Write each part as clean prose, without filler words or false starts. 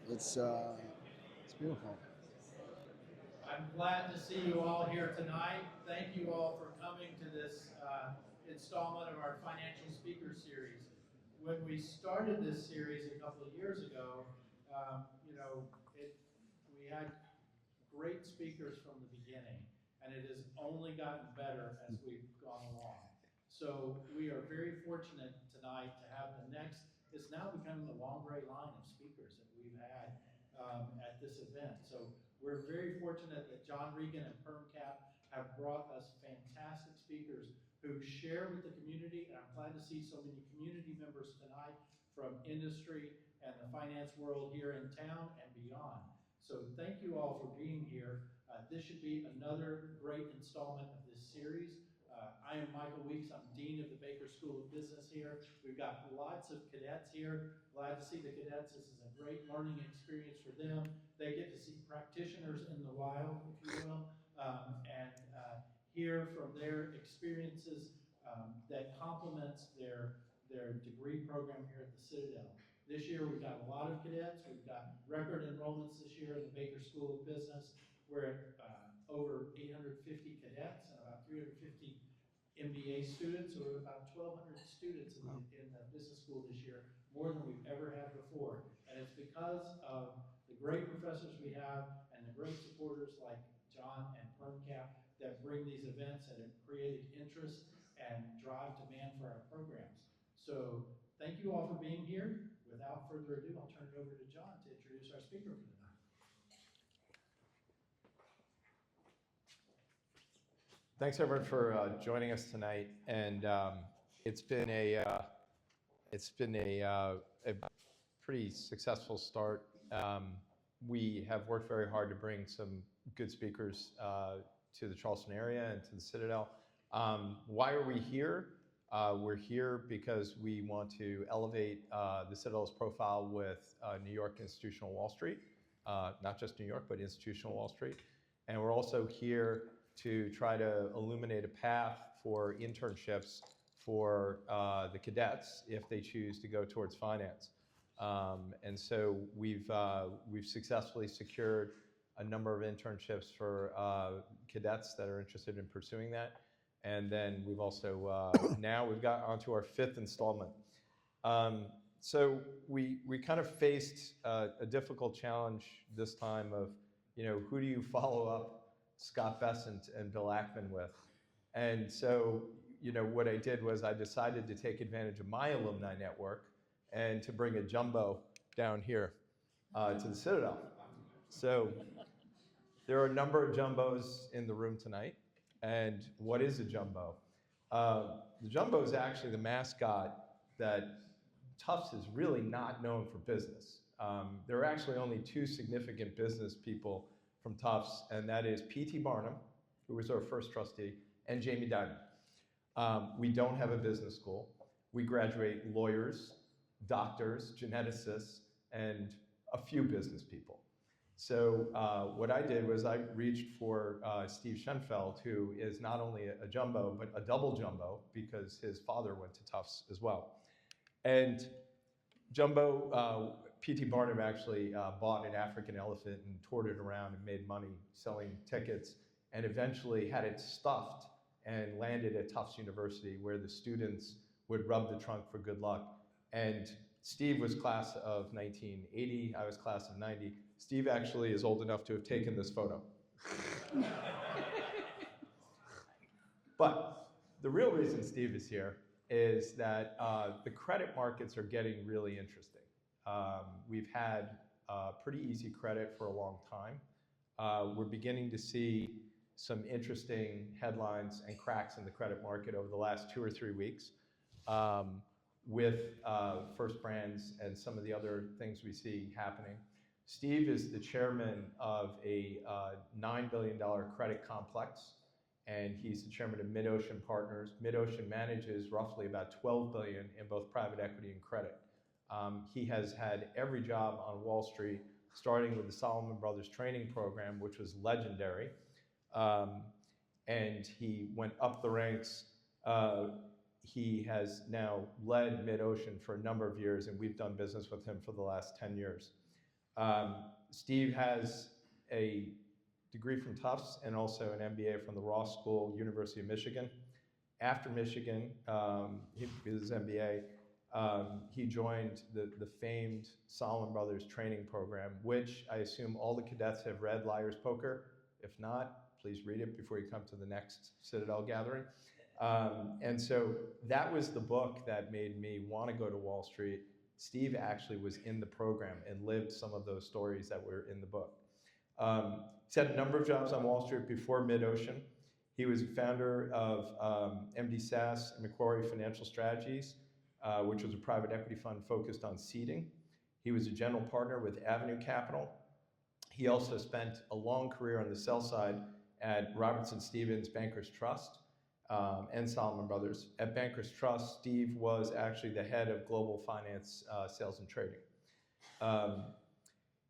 It's beautiful. I'm glad to see you all here tonight. Thank you all for coming to this installment of our Financial Speaker Series. When we started this series a couple of years ago, we had great speakers from the beginning, and it has only gotten better as we've gone along. So we are very fortunate tonight to have the next. It's now becoming a long gray line of speakers that we've had at this event. So we're very fortunate that John Regan and PermCap have brought us fantastic speakers who share with the community, and I'm glad to see so many community members tonight from industry and the finance world here in town and beyond. So thank you all for being here. This should be another great installment of this series. I am Michael Weeks. I'm Dean of the Baker School of Business here. We've got lots of cadets here. Glad to see the cadets. This is a great learning experience for them. They get to see practitioners in the wild, if you will, and hear from their experiences that complements their degree program here at the Citadel. This year we've got a lot of cadets. We've got record enrollments this year in the Baker School of Business. We're at over 850 cadets and about 350 MBA students, so we have about 1,200 students in the business school this year, more than we've ever had before. And it's because of the great professors we have and the great supporters like John and PermCap that bring these events and have created interest and drive demand for our programs. So thank you all for being here. Without further ado, I'll turn it over to John to introduce our speaker for tonight. Thanks everyone for joining us tonight, and it's been a pretty successful start. We have worked very hard to bring some good speakers to the Charleston area and to the Citadel. Why are we here? We're here because we want to elevate the Citadel's profile with New York institutional Wall Street, not just New York, but institutional Wall Street, and we're also here to try to illuminate a path for internships for the cadets if they choose to go towards finance. And so we've successfully secured a number of internships for cadets that are interested in pursuing that. And then we've also, now we've got onto our 5th installment. So we kind of faced a difficult challenge this time of, who do you follow up Scott Bessent and Bill Ackman with? And so, what I did was I decided to take advantage of my alumni network and to bring a jumbo down here to the Citadel. So there are a number of jumbos in the room tonight. And what is a jumbo? The jumbo is actually the mascot that Tufts is really not known for business. There are actually only 2 significant business people from Tufts, and that is P.T. Barnum, who was our first trustee, and Jamie Dimon. We don't have a business school. We graduate lawyers, doctors, geneticists, and a few business people. So what I did was I reached for Steve Shenfeld, who is not only a jumbo, but a double jumbo, because his father went to Tufts as well. And jumbo, P.T. Barnum actually bought an African elephant and toured it around and made money selling tickets, and eventually had it stuffed and landed at Tufts University, where the students would rub the trunk for good luck. And Steve was class of 1980, I was class of 90. Steve actually is old enough to have taken this photo. But the real reason Steve is here is that the credit markets are getting really interesting. We've had pretty easy credit for a long time. We're beginning to see some interesting headlines and cracks in the credit market over the last 2 or 3 weeks with First Brands and some of the other things we see happening. Steve is the chairman of a $9 billion credit complex, and he's the chairman of MidOcean Partners. MidOcean manages roughly about $12 billion in both private equity and credit. He has had every job on Wall Street, starting with the Salomon Brothers training program, which was legendary. And he went up the ranks. He has now led MidOcean for a number of years, and we've done business with him for the last 10 years. Steve has a degree from Tufts and also an MBA from the Ross School, University of Michigan. After Michigan, his MBA, he joined the famed Salomon Brothers training program, which I assume all the cadets have read Liar's Poker. If not, please read it before you come to the next Citadel gathering. And so that was the book that made me want to go to Wall Street. Steve actually was in the program and lived some of those stories that were in the book. He's had a number of jobs on Wall Street before MidOcean. He was a founder of MD SAS and Macquarie Financial Strategies, which was a private equity fund focused on seeding. He was a general partner with Avenue Capital. He also spent a long career on the sell side at Robertson Stephens Bankers Trust and Salomon Brothers. At Bankers Trust, Steve was actually the head of global finance, sales and trading.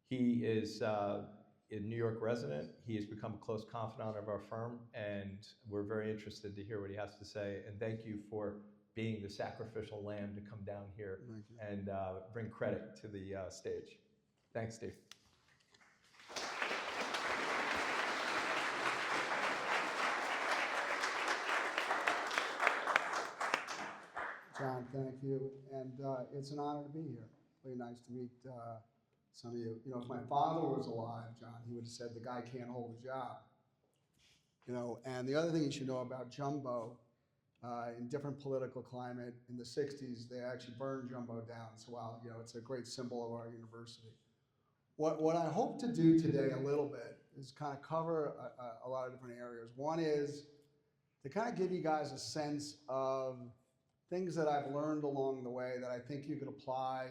He is a New York resident. He has become a close confidant of our firm, and we're very interested to hear what he has to say. And thank you for being the sacrificial lamb to come down here and bring credit to the stage. Thanks, Steve. John, thank you, and it's an honor to be here. Really nice to meet some of you. You know, if my father was alive, John, he would have said the guy can't hold a job. You know, and the other thing you should know about Jumbo, in different political climate, in the 60s, they actually burned Jumbo down. So while, you know, it's a great symbol of our university. What I hope to do today a little bit is kind of cover a lot of different areas. One is to kind of give you guys a sense of things that I've learned along the way that I think you could apply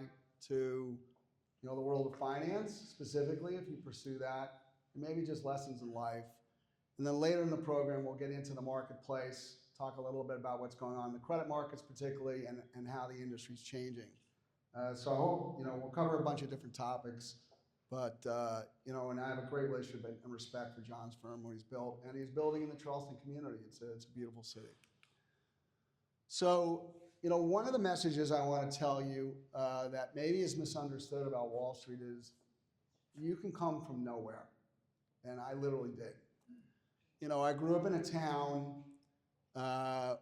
to, you know, the world of finance specifically, if you pursue that, and maybe just lessons in life. And then later in the program, we'll get into the marketplace, talk a little bit about what's going on in the credit markets particularly, and how the industry's changing. So I hope, you know, we'll cover a bunch of different topics, but, you know, and I have a great relationship and respect for John's firm, what he's built, and he's building in the Charleston community. It's a beautiful city. So, you know, one of the messages I want to tell you that maybe is misunderstood about Wall Street is you can come from nowhere, and I literally did. You know, I grew up in a town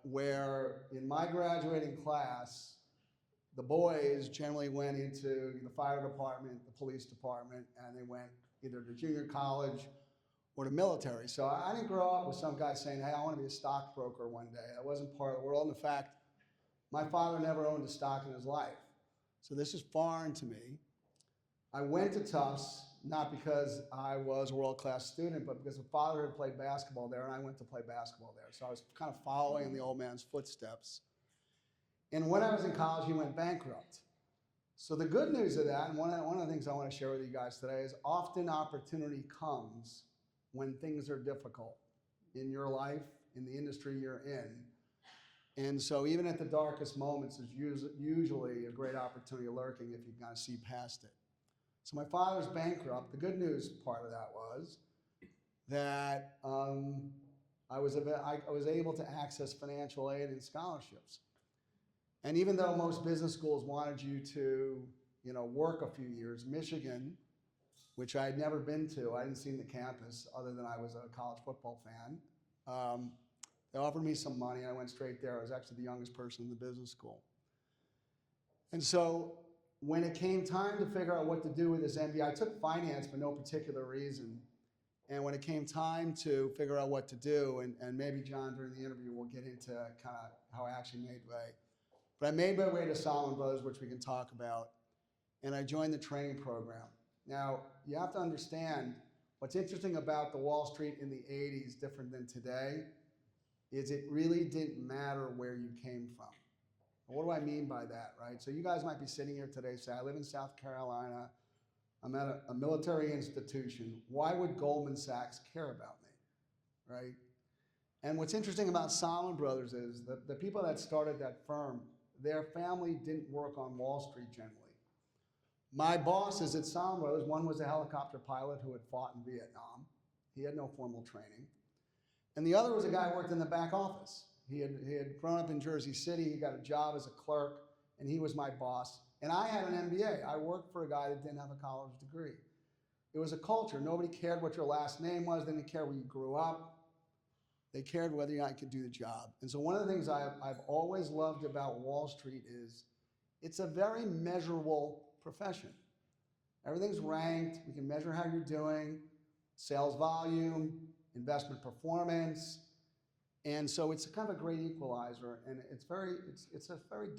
where in my graduating class, the boys generally went into the fire department, the police department, and they went either to junior college or to military. So I didn't grow up with some guy saying, hey, I want to be a stockbroker one day. That wasn't part of the world. In fact, my father never owned a stock in his life. So this is foreign to me. I went to Tufts, not because I was a world-class student, but because my father had played basketball there, and I went to play basketball there. So I was kind of following in the old man's footsteps. And when I was in college, he went bankrupt. So the good news of that, and one of the things I want to share with you guys today is often opportunity comes when things are difficult in your life, in the industry you're in. And so even at the darkest moments, there's usually a great opportunity lurking if you kind of see past it. So my father's bankrupt. The good news part of that was that I was able to access financial aid and scholarships. And even though most business schools wanted you to, you know, work a few years, Michigan, which I had never been to, I hadn't seen the campus other than I was a college football fan. They offered me some money, and I went straight there. I was actually the youngest person in the business school. And so when it came time to figure out what to do with this MBA, I took finance for no particular reason. And when it came time to figure out what to do, and maybe John during the interview will get into kind of how I actually made way. But I made my way to Salomon Brothers, which we can talk about, and I joined the training program. Now, you have to understand, what's interesting about the Wall Street in the 80s, different than today, is it really didn't matter where you came from. And what do I mean by that, right? So you guys might be sitting here today, say, I live in South Carolina, I'm at a military institution. Why would Goldman Sachs care about me, right? And what's interesting about Salomon Brothers is that the people that started that firm, their family didn't work on Wall Street generally. My bosses at Salomon Brothers, one was a helicopter pilot who had fought in Vietnam. He had no formal training. And the other was a guy who worked in the back office. He had grown up in Jersey City. He got a job as a clerk, and he was my boss. And I had an MBA. I worked for a guy that didn't have a college degree. It was a culture. Nobody cared what your last name was. They didn't care where you grew up. They cared whether or not you could do the job. And so one of the things I've always loved about Wall Street is it's a very measurable profession. Everything's ranked. We can measure how you're doing, sales volume, investment performance. And so it's kind of a great equalizer, and it's a very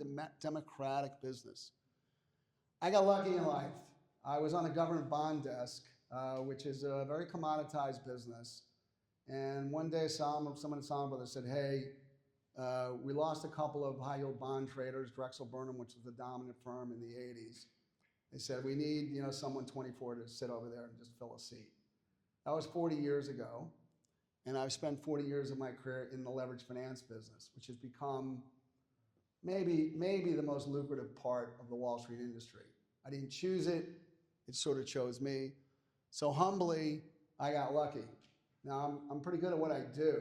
democratic business. I got lucky in life. I was on the government bond desk, which is a very commoditized business. And one day someone at Salomon Brothers said, hey, we lost a couple of high yield bond traders, Drexel Burnham, which was the dominant firm in the 80s. They said, we need someone 24 to sit over there and just fill a seat. That was 40 years ago. And I've spent 40 years of my career in the leveraged finance business, which has become maybe the most lucrative part of the Wall Street industry. I didn't choose it. It sort of chose me. So humbly, I got lucky. Now, I'm pretty good at what I do,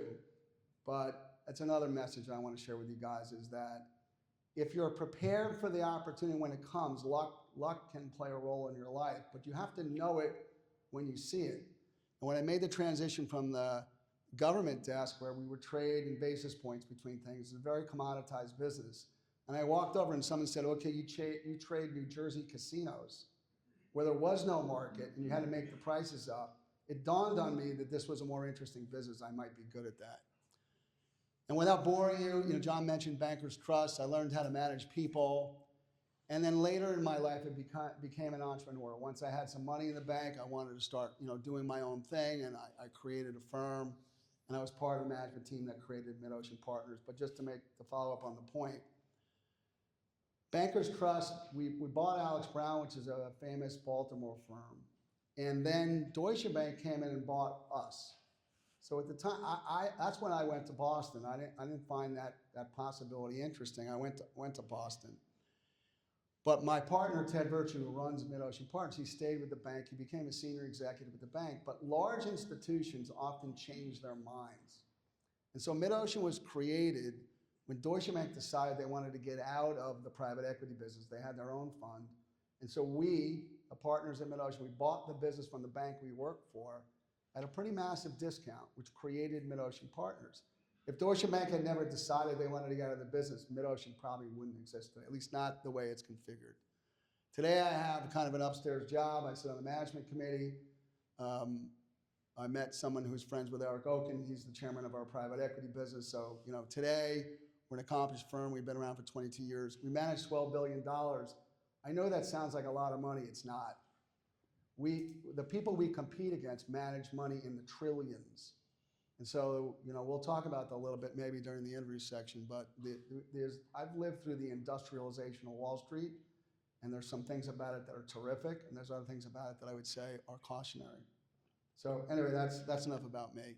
but that's another message I want to share with you guys is that if you're prepared for the opportunity when it comes, luck can play a role in your life, but you have to know it when you see it. And when I made the transition from the government desk where we were trading basis points between things, it's a very commoditized business. And I walked over and someone said, okay, you trade New Jersey casinos where there was no market and you had to make the prices up. It dawned on me that this was a more interesting business. I might be good at that. And without boring you, John mentioned Bankers Trust. I learned how to manage people. And then later in my life, it became an entrepreneur. Once I had some money in the bank, I wanted to start, doing my own thing, and I created a firm, and I was part of the management team that created MidOcean Partners. But just to follow up on the point, Bankers Trust, we bought Alex Brown, which is a famous Baltimore firm, and then Deutsche Bank came in and bought us. So at the time, that's when I went to Boston. I didn't find that possibility interesting. I went to Boston. But my partner, Ted Virtue, who runs MidOcean Partners, he stayed with the bank. He became a senior executive at the bank. But large institutions often change their minds. And so MidOcean was created when Deutsche Bank decided they wanted to get out of the private equity business. They had their own fund. And so we, the partners at MidOcean, we bought the business from the bank we worked for at a pretty massive discount, which created MidOcean Partners. If Deutsche Bank had never decided they wanted to get out of the business, MidOcean probably wouldn't exist today, at least not the way it's configured. Today I have kind of an upstairs job. I sit on the management committee. I met someone who's friends with Eric Oken. He's the chairman of our private equity business. So, today we're an accomplished firm. We've been around for 22 years. We manage $12 billion. I know that sounds like a lot of money. It's not. The people we compete against manage money in the trillions. And so, we'll talk about that a little bit maybe during the interview section, but I've lived through the industrialization of Wall Street, and there's some things about it that are terrific, and there's other things about it that I would say are cautionary. So anyway, that's enough about me.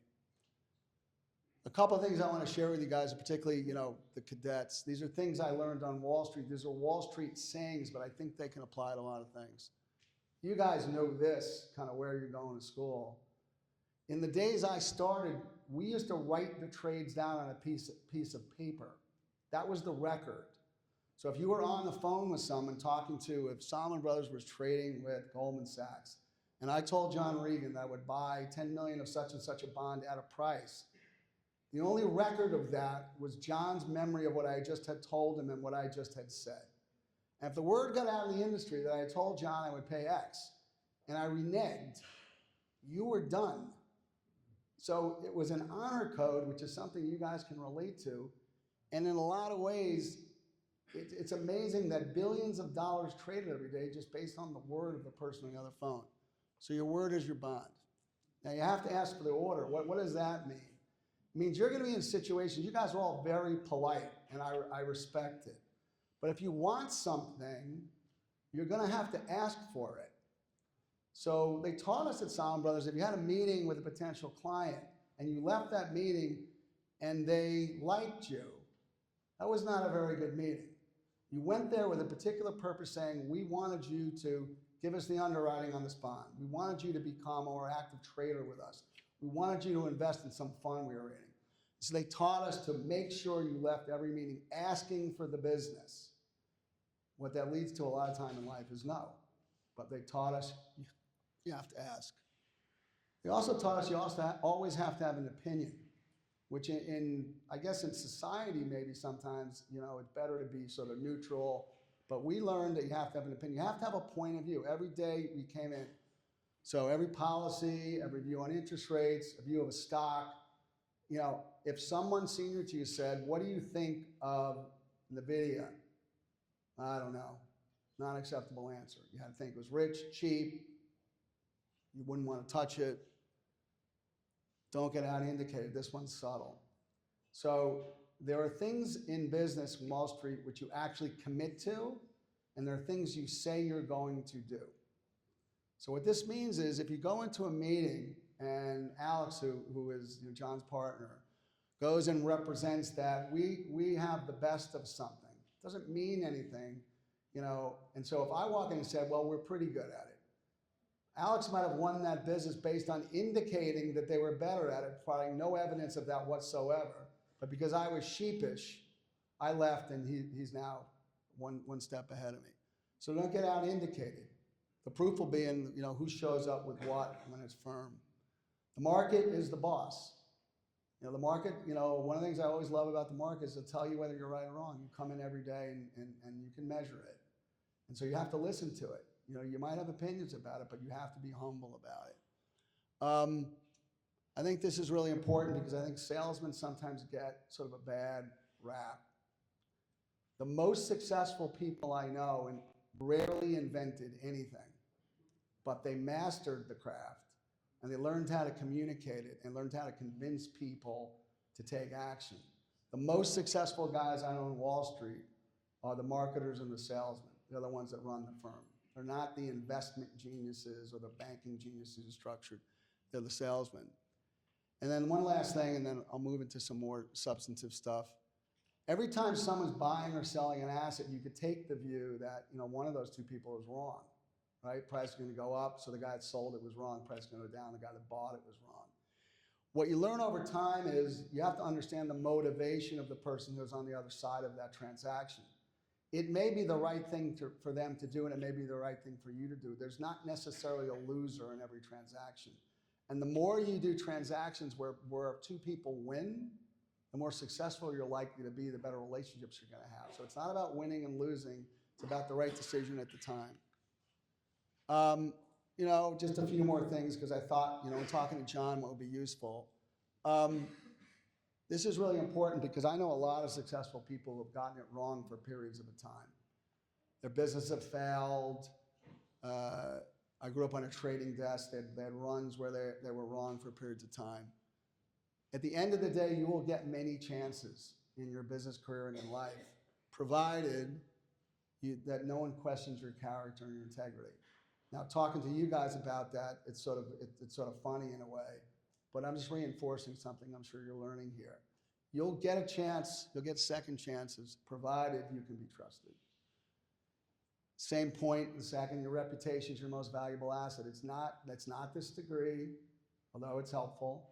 A couple of things I want to share with you guys, particularly, the cadets. These are things I learned on Wall Street. These are Wall Street sayings, but I think they can apply to a lot of things. You guys know this, kind of where you're going to school. In the days I started, we used to write the trades down on a piece of paper. That was the record. So if you were on the phone with someone if Salomon Brothers was trading with Goldman Sachs, and I told John Regan that I would buy 10 million of such and such a bond at a price, the only record of that was John's memory of what I just had told him and what I just had said. And if the word got out of the industry that I told John I would pay X, and I reneged, you were done. So it was an honor code, which is something you guys can relate to. And in a lot of ways, it's amazing that billions of dollars traded every day just based on the word of the person on the other phone. So your word is your bond. Now you have to ask for the order. What does that mean? It means you're going to be in situations, you guys are all very polite, and I respect it. But if you want something, you're going to have to ask for it. So they taught us at Salomon Brothers, if you had a meeting with a potential client and you left that meeting and they liked you, that was not a very good meeting. You went there with a particular purpose saying, we wanted you to give us the underwriting on this bond. We wanted you to become a more active trader with us. We wanted you to invest in some fund we were in. So they taught us to make sure you left every meeting asking for the business. What that leads to a lot of time in life is no. But they taught us you have to ask. They also taught us you also always have to have an opinion, which I guess in society maybe sometimes, it's better to be sort of neutral, but we learned that you have to have an opinion. You have to have a point of view. Every day we came in, so every policy, every view on interest rates, a view of a stock, if someone senior to you said, what do you think of NVIDIA? I don't know. Not acceptable answer. You had to think it was rich, cheap, you wouldn't want to touch it. Don't get out indicated. This one's subtle. So there are things in business, Wall Street, which you actually commit to, and there are things you say you're going to do. So what this means is if you go into a meeting and Alex, who is John's partner, goes and represents that we have the best of something, doesn't mean anything, and so if I walk in and say, well, we're pretty good at it, Alex might have won that business based on indicating that they were better at it, providing no evidence of that whatsoever. But because I was sheepish, I left and he's now one step ahead of me. So don't get out indicated. The proof will be in who shows up with what when it's firm. The market is the boss. The market, one of the things I always love about the market is to tell you whether you're right or wrong. You come in every day and you can measure it. And so you have to listen to it. You might have opinions about it, but you have to be humble about it. I think this is really important because I think salesmen sometimes get sort of a bad rap. The most successful people I know rarely invented anything, but they mastered the craft and they learned how to communicate it and learned how to convince people to take action. The most successful guys I know on Wall Street are the marketers and the salesmen. They're the ones that run the firm. They're not the investment geniuses or the banking geniuses structured. They're the salesmen. And then one last thing, and then I'll move into some more substantive stuff. Every time someone's buying or selling an asset, you could take the view that one of those two people is wrong, right? Price is going to go up, so the guy that sold it was wrong. Price is going to go down, the guy that bought it was wrong. What you learn over time is you have to understand the motivation of the person who's on the other side of that transaction. It may be the right thing for them to do, and it may be the right thing for you to do. There's not necessarily a loser in every transaction. And the more you do transactions where two people win, the more successful you're likely to be, the better relationships you're going to have. So it's not about winning and losing. It's about the right decision at the time. Just a few more things because I thought, in talking to John, what would be useful. This is really important because I know a lot of successful people who have gotten it wrong for periods of a time. Their businesses have failed. I grew up on a trading desk. They had runs where they were wrong for periods of time. At the end of the day, you will get many chances in your business career and in life, provided that no one questions your character and your integrity. Now, talking to you guys about that, it's sort of funny in a way. But I'm just reinforcing something I'm sure you're learning here. You'll get a chance, you'll get second chances, provided you can be trusted. Same point, the second, your reputation is your most valuable asset. That's not this degree, although it's helpful.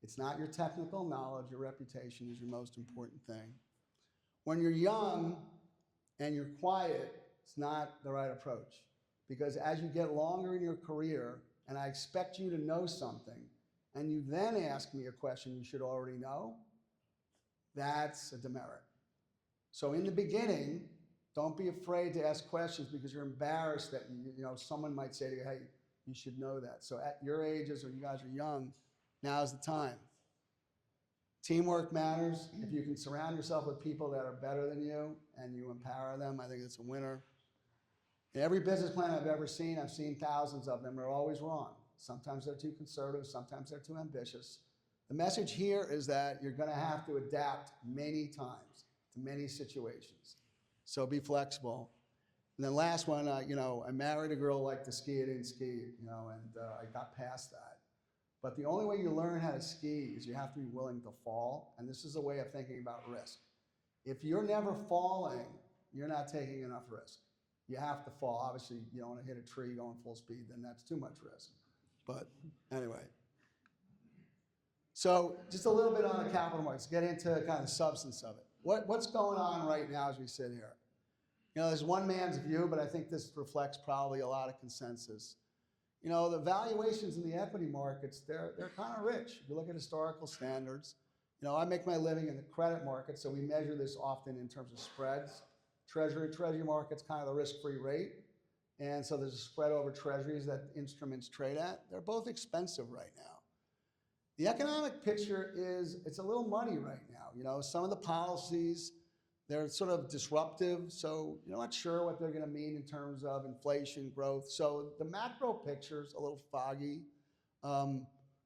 It's not your technical knowledge, your reputation is your most important thing. When you're young and you're quiet, it's not the right approach. Because as you get longer in your career, and I expect you to know something, and you then ask me a question you should already know, that's a demerit. So in the beginning, don't be afraid to ask questions because you're embarrassed that someone might say to you, hey, you should know that. So at your ages or you guys are young, now's the time. Teamwork matters. If you can surround yourself with people that are better than you and you empower them, I think it's a winner. In every business plan I've ever seen, I've seen thousands of them, are always wrong. Sometimes they're too conservative, sometimes they're too ambitious. The message here is that you're going to have to adapt many times to many situations. So be flexible. And then last one, I married a girl who liked to ski, I didn't ski, and I got past that. But the only way you learn how to ski is you have to be willing to fall, and this is a way of thinking about risk. If you're never falling, you're not taking enough risk. You have to fall. Obviously, you don't want to hit a tree going full speed, then that's too much risk. But anyway. So just a little bit on the capital markets, get into kind of the substance of it. What's going on right now as we sit here? There's one man's view, but I think this reflects probably a lot of consensus. The valuations in the equity markets, they're kind of rich. If you look at historical standards, I make my living in the credit market, so we measure this often in terms of spreads. Treasury market's kind of the risk-free rate. And so there's a spread over treasuries that instruments trade at. They're both expensive right now. The economic picture it's a little muddy right now. Some of the policies, they're sort of disruptive, so you're not sure what they're gonna mean in terms of inflation, growth. So the macro picture's a little foggy.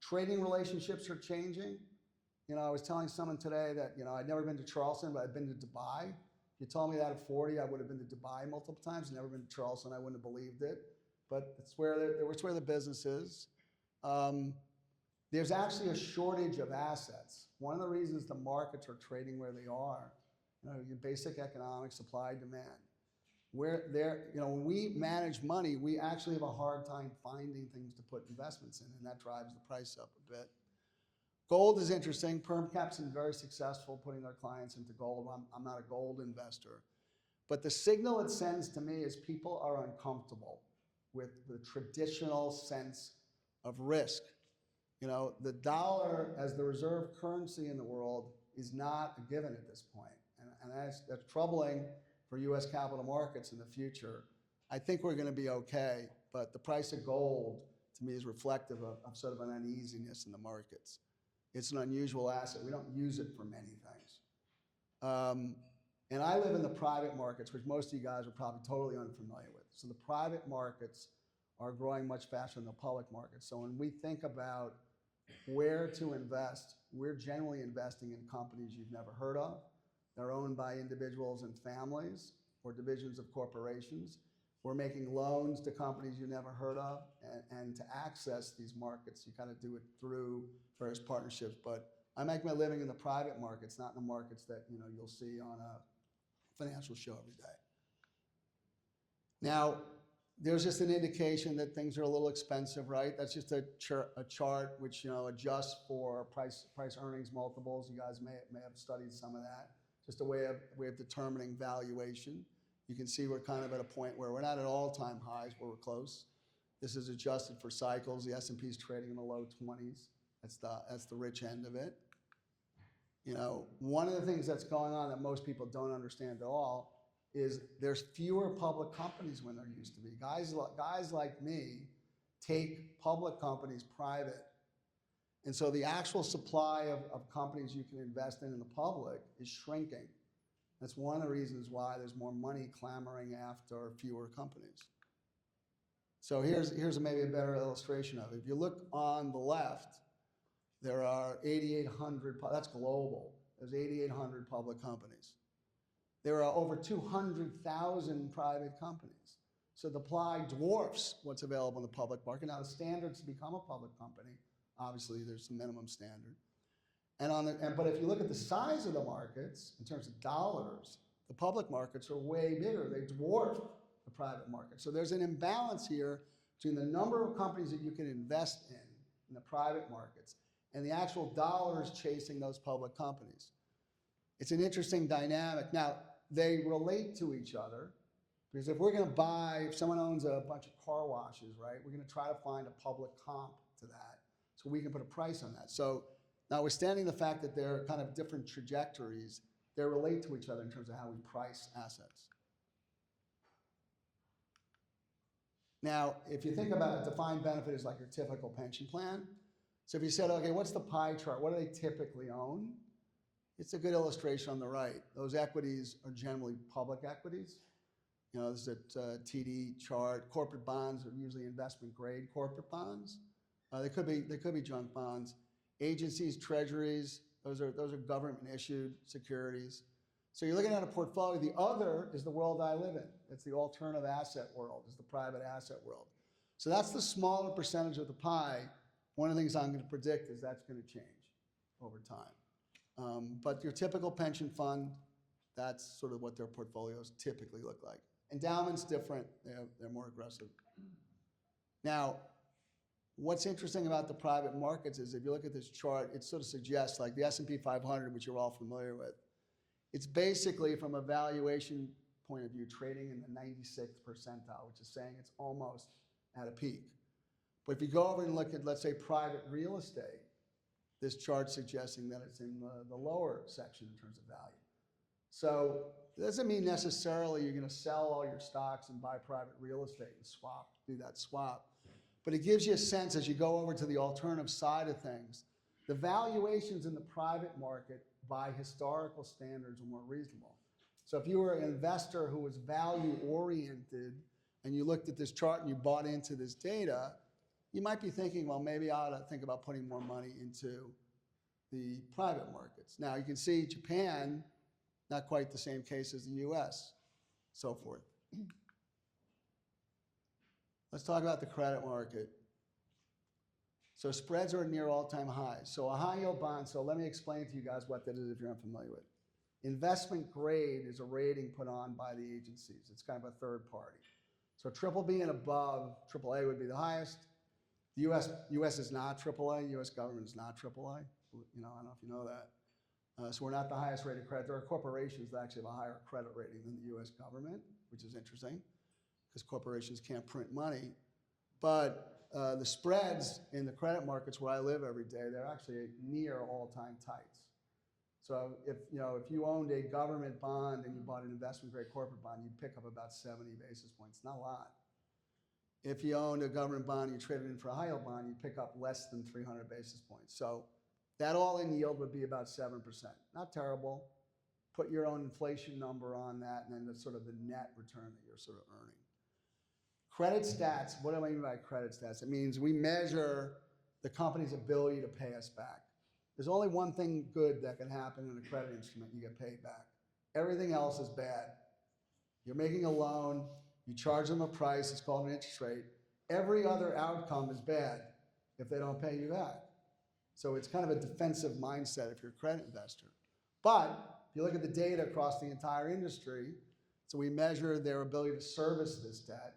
Trading relationships are changing. I was telling someone today that, I'd never been to Charleston, but I'd been to Dubai. If you told me that at 40, I would have been to Dubai multiple times, never been to Charleston, I wouldn't have believed it. But it's where the business is. There's actually a shortage of assets. One of the reasons the markets are trading where they are, your basic economic supply demand. When we manage money, we actually have a hard time finding things to put investments in, and that drives the price up a bit. Gold is interesting. PermCap's been very successful putting their clients into gold. I'm not a gold investor. But the signal it sends to me is people are uncomfortable with the traditional sense of risk. The dollar as the reserve currency in the world is not a given at this point. And that's troubling for US capital markets in the future. I think we're gonna be okay, but the price of gold to me is reflective of sort of an uneasiness in the markets. It's an unusual asset. We don't use it for many things. And I live in the private markets, which most of you guys are probably totally unfamiliar with. So the private markets are growing much faster than the public markets. So when we think about where to invest, we're generally investing in companies you've never heard of. They're owned by individuals and families or divisions of corporations. We're making loans to companies you never heard of, and to access these markets, you kind of do it through various partnerships. But I make my living in the private markets, not in the markets that you'll see on a financial show every day. Now, there's just an indication that things are a little expensive, right? That's just a chart which adjusts for price earnings multiples. You guys may have studied some of that. Just a way of determining valuation. You can see we're kind of at a point where we're not at all-time highs, but we're close. This is adjusted for cycles. The S&P's trading in the low 20s. That's the rich end of it. One of the things that's going on that most people don't understand at all is there's fewer public companies when there used to be. Guys like me take public companies private. And so the actual supply of companies you can invest in the public is shrinking. That's one of the reasons why there's more money clamoring after fewer companies. So here's maybe a better illustration of it. If you look on the left, there are 8,800, that's global. There's 8,800 public companies. There are over 200,000 private companies. So the pie dwarfs what's available in the public market. Now the standards to become a public company, obviously there's some minimum standard. But if you look at the size of the markets, in terms of dollars, the public markets are way bigger. They dwarf the private market. So there's an imbalance here between the number of companies that you can invest in the private markets, and the actual dollars chasing those public companies. It's an interesting dynamic. Now, they relate to each other, because if someone owns a bunch of car washes, right, we're gonna try to find a public comp to that, so we can put a price on that. So notwithstanding the fact that they're kind of different trajectories, they relate to each other in terms of how we price assets. Now, if you think about a defined benefit as like your typical pension plan, so if you said, okay, what's the pie chart? What do they typically own? It's a good illustration on the right. Those equities are generally public equities. This is a TD chart. Corporate bonds are usually investment grade corporate bonds. They could be junk bonds. Agencies, treasuries, those are government issued securities. So you're looking at a portfolio. The other is the world I live in. It's the alternative asset world, it's the private asset world. So that's the smaller percentage of the pie. One of the things I'm going to predict is that's going to change over time. But your typical pension fund, that's sort of what their portfolios typically look like. Endowments different, they're more aggressive. Now, what's interesting about the private markets is if you look at this chart, it sort of suggests like the S&P 500, which you're all familiar with. It's basically from a valuation point of view, trading in the 96th percentile, which is saying it's almost at a peak. But if you go over and look at, let's say, private real estate, this chart's suggesting that it's in the lower section in terms of value. So it doesn't mean necessarily you're going to sell all your stocks and buy private real estate and do that swap. But it gives you a sense as you go over to the alternative side of things, the valuations in the private market by historical standards are more reasonable. So if you were an investor who was value oriented and you looked at this chart and you bought into this data, you might be thinking, well, maybe I ought to think about putting more money into the private markets. Now you can see Japan, not quite the same case as the US, so forth. Let's talk about the credit market. So spreads are near all-time highs. So a high yield bond, so let me explain to you guys what that is if you're unfamiliar with. Investment grade is a rating put on by the agencies. It's kind of a third party. So BBB and above, AAA would be the highest. The US is not AAA, US government is not AAA. You know, I don't know if you know that. So we're not the highest rated credit. There are corporations that actually have a higher credit rating than the US government, which is interesting because corporations can't print money. But the spreads in the credit markets where I live every day, they're actually near all-time tights. So if you owned a government bond and you bought an investment-grade corporate bond, you'd pick up about 70 basis points, not a lot. If you owned a government bond and you traded in for a high-yield bond, you'd pick up less than 300 basis points. So that all-in yield would be about 7%. Not terrible. Put your own inflation number on that, and then that's sort of the net return that you're sort of earning. Credit stats, what do I mean by credit stats? It means we measure the company's ability to pay us back. There's only one thing good that can happen in a credit instrument, you get paid back. Everything else is bad. You're making a loan, you charge them a price, it's called an interest rate. Every other outcome is bad if they don't pay you back. So it's kind of a defensive mindset if you're a credit investor. But if you look at the data across the entire industry, so we measure their ability to service this debt,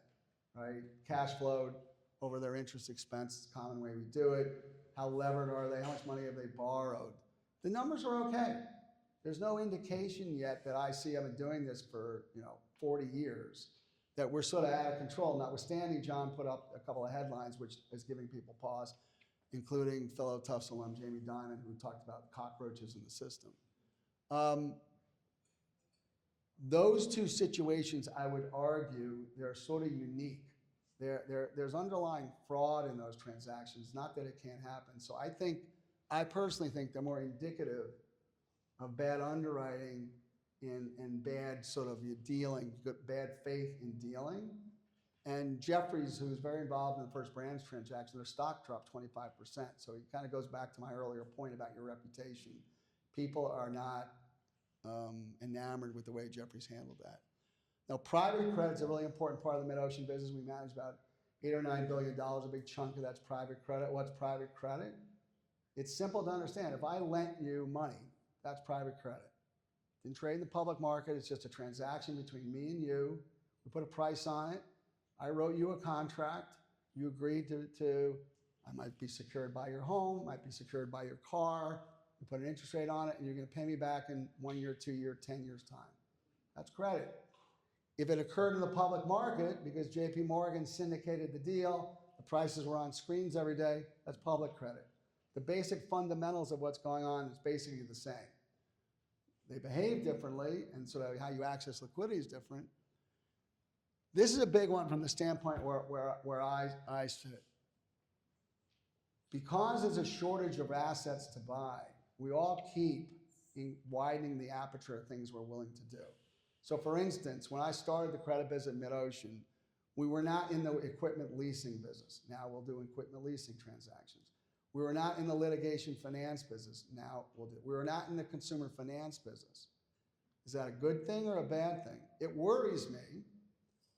right? Cash flowed over their interest expense is a common way we do it. How levered are they? How much money have they borrowed? The numbers are okay. There's no indication yet that I see, I've been doing this for 40 years, that we're sort of out of control. Notwithstanding, John put up a couple of headlines which is giving people pause, including fellow Tufts alum Jamie Dimon, who talked about cockroaches in the system. Those two situations, I would argue, they're sort of unique. There's underlying fraud in those transactions, not that it can't happen. So I personally think they're more indicative of bad underwriting and bad sort of dealing, bad faith in dealing. And Jeffries, who's very involved in the First Brands transaction, their stock dropped 25%. So it kind of goes back to my earlier point about your reputation. People are not enamored with the way Jeffries handled that. Now, private credit's a really important part of the MidOcean business. We manage about $8 or $9 billion. A big chunk of that's private credit. What's private credit? It's simple to understand. If I lent you money, that's private credit. Didn't trade in the public market. It's just a transaction between me and you. We put a price on it. I wrote you a contract. You agreed to I might be secured by your home, might be secured by your car. You put an interest rate on it, and you're going to pay me back in 1 year, 2 year, 10 years time. That's credit. If it occurred in the public market because JP Morgan syndicated the deal, the prices were on screens every day, that's public credit. The basic fundamentals of what's going on is basically the same. They behave differently, and sort of how you access liquidity is different. This is a big one from the standpoint where I sit. Because there's a shortage of assets to buy, we all keep widening the aperture of things we're willing to do. So for instance, when I started the credit business at MidOcean, we were not in the equipment leasing business. Now we'll do equipment leasing transactions. We were not in the litigation finance business. Now we'll do. We were not in the consumer finance business. Is that a good thing or a bad thing? It worries me.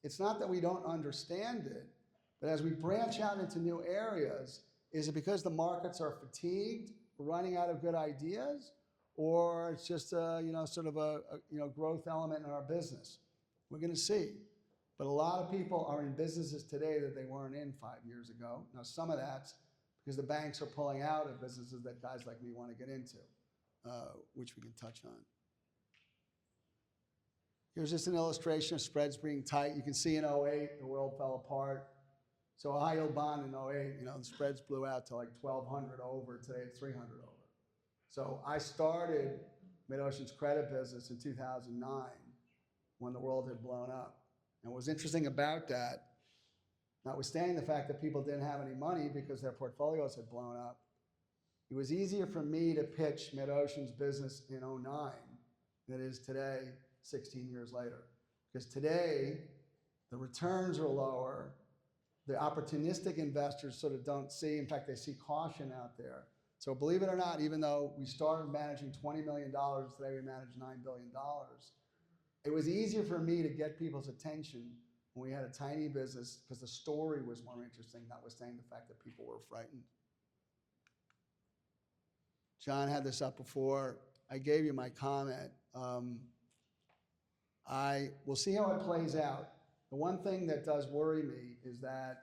It's not that we don't understand it, but as we branch out into new areas, is it because the markets are fatigued, we're running out of good ideas, or it's just sort of a growth element in our business? We're going to see. But a lot of people are in businesses today that they weren't in 5 years ago. Now, some of that's because the banks are pulling out of businesses that guys like me want to get into, which we can touch on. Here's just an illustration of spreads being tight. You can see in '08, the world fell apart. So a high yield bond in '08, the spreads blew out to like 1,200 over. Today it's 300 over. So I started MidOcean's credit business in 2009 when the world had blown up. And what was interesting about that, notwithstanding the fact that people didn't have any money because their portfolios had blown up, it was easier for me to pitch MidOcean's business in '09 than it is today, 16 years later. Because today, the returns are lower. The opportunistic investors sort of don't see, in fact, they see caution out there. So believe it or not, even though we started managing $20 million, today we manage $9 billion, it was easier for me to get people's attention when we had a tiny business because the story was more interesting, notwithstanding the fact that people were frightened. John had this up before. I gave you my comment. We'll see how it plays out. The one thing that does worry me is that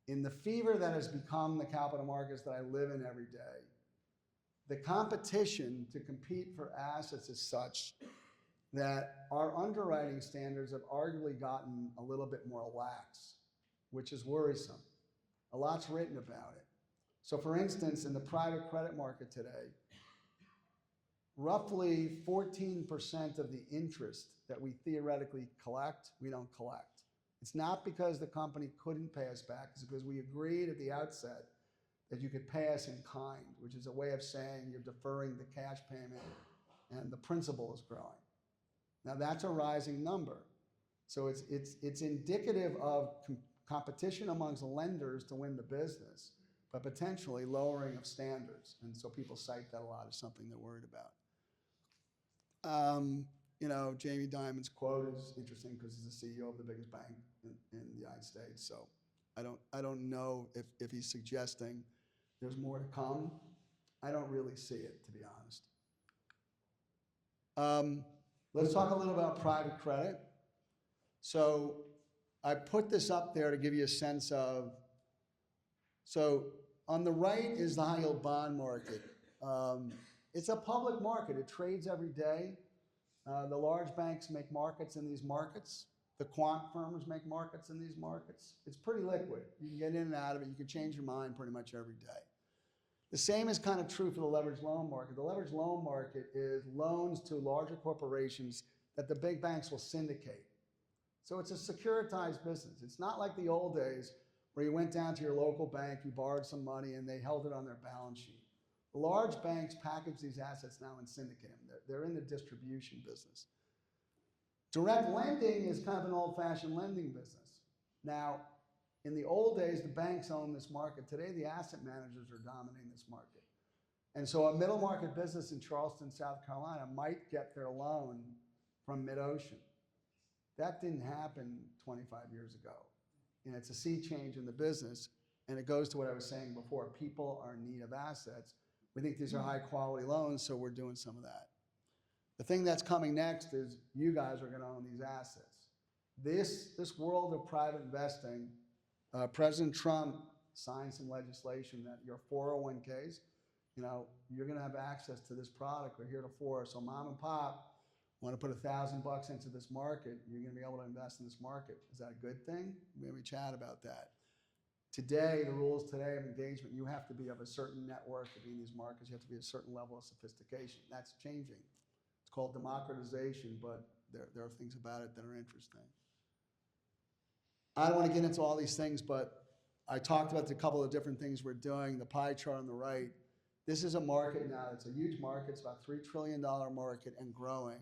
in the fever that has become the capital markets that I live in every day, the competition to compete for assets is such that our underwriting standards have arguably gotten a little bit more lax, which is worrisome. A lot's written about it. So for instance, in the private credit market today, roughly 14% of the interest that we theoretically collect, we don't collect. It's not because the company couldn't pay us back, it's because we agreed at the outset that you could pay us in kind, which is a way of saying you're deferring the cash payment and the principal is growing. Now that's a rising number. So it's indicative of competition amongst lenders to win the business, but potentially lowering of standards. And so people cite that a lot as something they're worried about. Jamie Dimon's quote is interesting because he's the CEO of the biggest bank in the United States. So I don't know if he's suggesting there's more to come. I don't really see it, to be honest. Let's talk a little about private credit. So I put this up there to give you a sense of, so on the right is the high yield bond market. It's a public market. It trades every day. The large banks make markets in these markets. The quant firms make markets in these markets. It's pretty liquid. You can get in and out of it. You can change your mind pretty much every day. The same is kind of true for the leveraged loan market. The leveraged loan market is loans to larger corporations that the big banks will syndicate. So it's a securitized business. It's not like the old days where you went down to your local bank, you borrowed some money, and they held it on their balance sheet. The large banks package these assets now and syndicate them. They're in the distribution business. Direct lending is kind of an old-fashioned lending business. Now, in the old days, the banks owned this market. Today, the asset managers are dominating this market. And so a middle market business in Charleston, South Carolina might get their loan from MidOcean. That didn't happen 25 years ago. And it's a sea change in the business. And it goes to what I was saying before. People are in need of assets. We think these are high quality loans, so we're doing some of that. The thing that's coming next is you guys are going to own these assets. This world of private investing, President Trump signed some legislation that your 401ks, you're going to have access to this product or heretofore. So mom and pop want to put $1,000 into this market, you're going to be able to invest in this market. Is that a good thing? Maybe chat about that. Today, the rules today of engagement, you have to be of a certain network to be in these markets. You have to be a certain level of sophistication. That's changing. It's called democratization, but there are things about it that are interesting. I don't want to get into all these things, but I talked about a couple of different things we're doing. The pie chart on the right. This is a market now. It's a huge market. It's about a $3 trillion market and growing.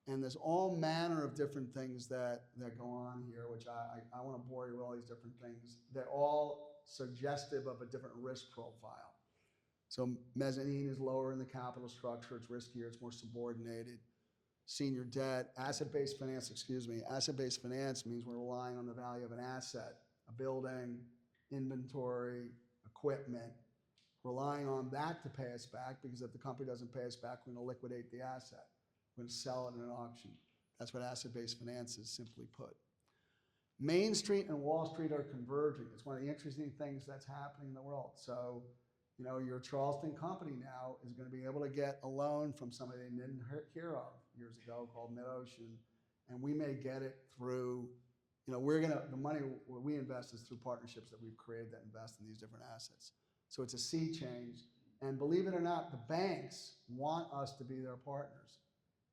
And there's all manner of different things that go on here, which I want to bore you with all these different things. They're all suggestive of a different risk profile. So mezzanine is lower in the capital structure. It's riskier. It's more subordinated. Senior debt, asset-based finance, asset-based finance means we're relying on the value of an asset, a building, inventory, equipment, relying on that to pay us back, because if the company doesn't pay us back, we're going to liquidate the asset. We're going to sell it in an auction. That's what asset-based finance is, simply put. Main Street and Wall Street are converging. It's one of the interesting things that's happening in the world. So, your Charleston company now is going to be able to get a loan from somebody they didn't hear of years ago called MidOcean And we may get it through, the money we invest is through partnerships that we've created that invest in these different assets. So it's a sea change. And believe it or not, the banks want us to be their partners.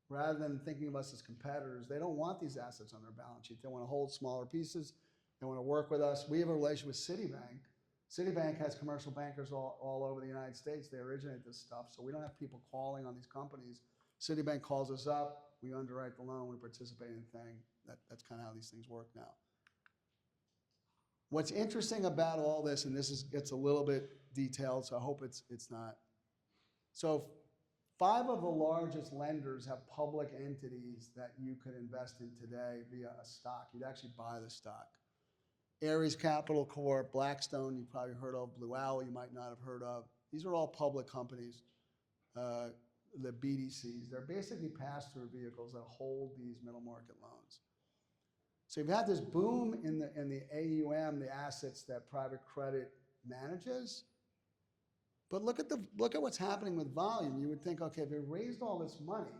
Rather than thinking of us as competitors, they don't want these assets on their balance sheet. They want to hold smaller pieces. They want to work with us. We have a relationship with Citibank. Citibank has commercial bankers all over the United States. They originate this stuff, so we don't have people calling on these companies. Citibank calls us up. We underwrite the loan. We participate in the thing. That's kind of how these things work now. What's interesting about all this, and gets a little bit detailed, so I hope it's not. So 5 of the largest lenders have public entities that you could invest in today via a stock. You'd actually buy the stock. Ares Capital Corp, Blackstone, you've probably heard of. Blue Owl, you might not have heard of. These are all public companies. The BDCs, they're basically pass-through vehicles that hold these middle market loans. So you've had this boom in the AUM, the assets that private credit manages. But look at what's happening with volume. You would think, okay, if they raised all this money,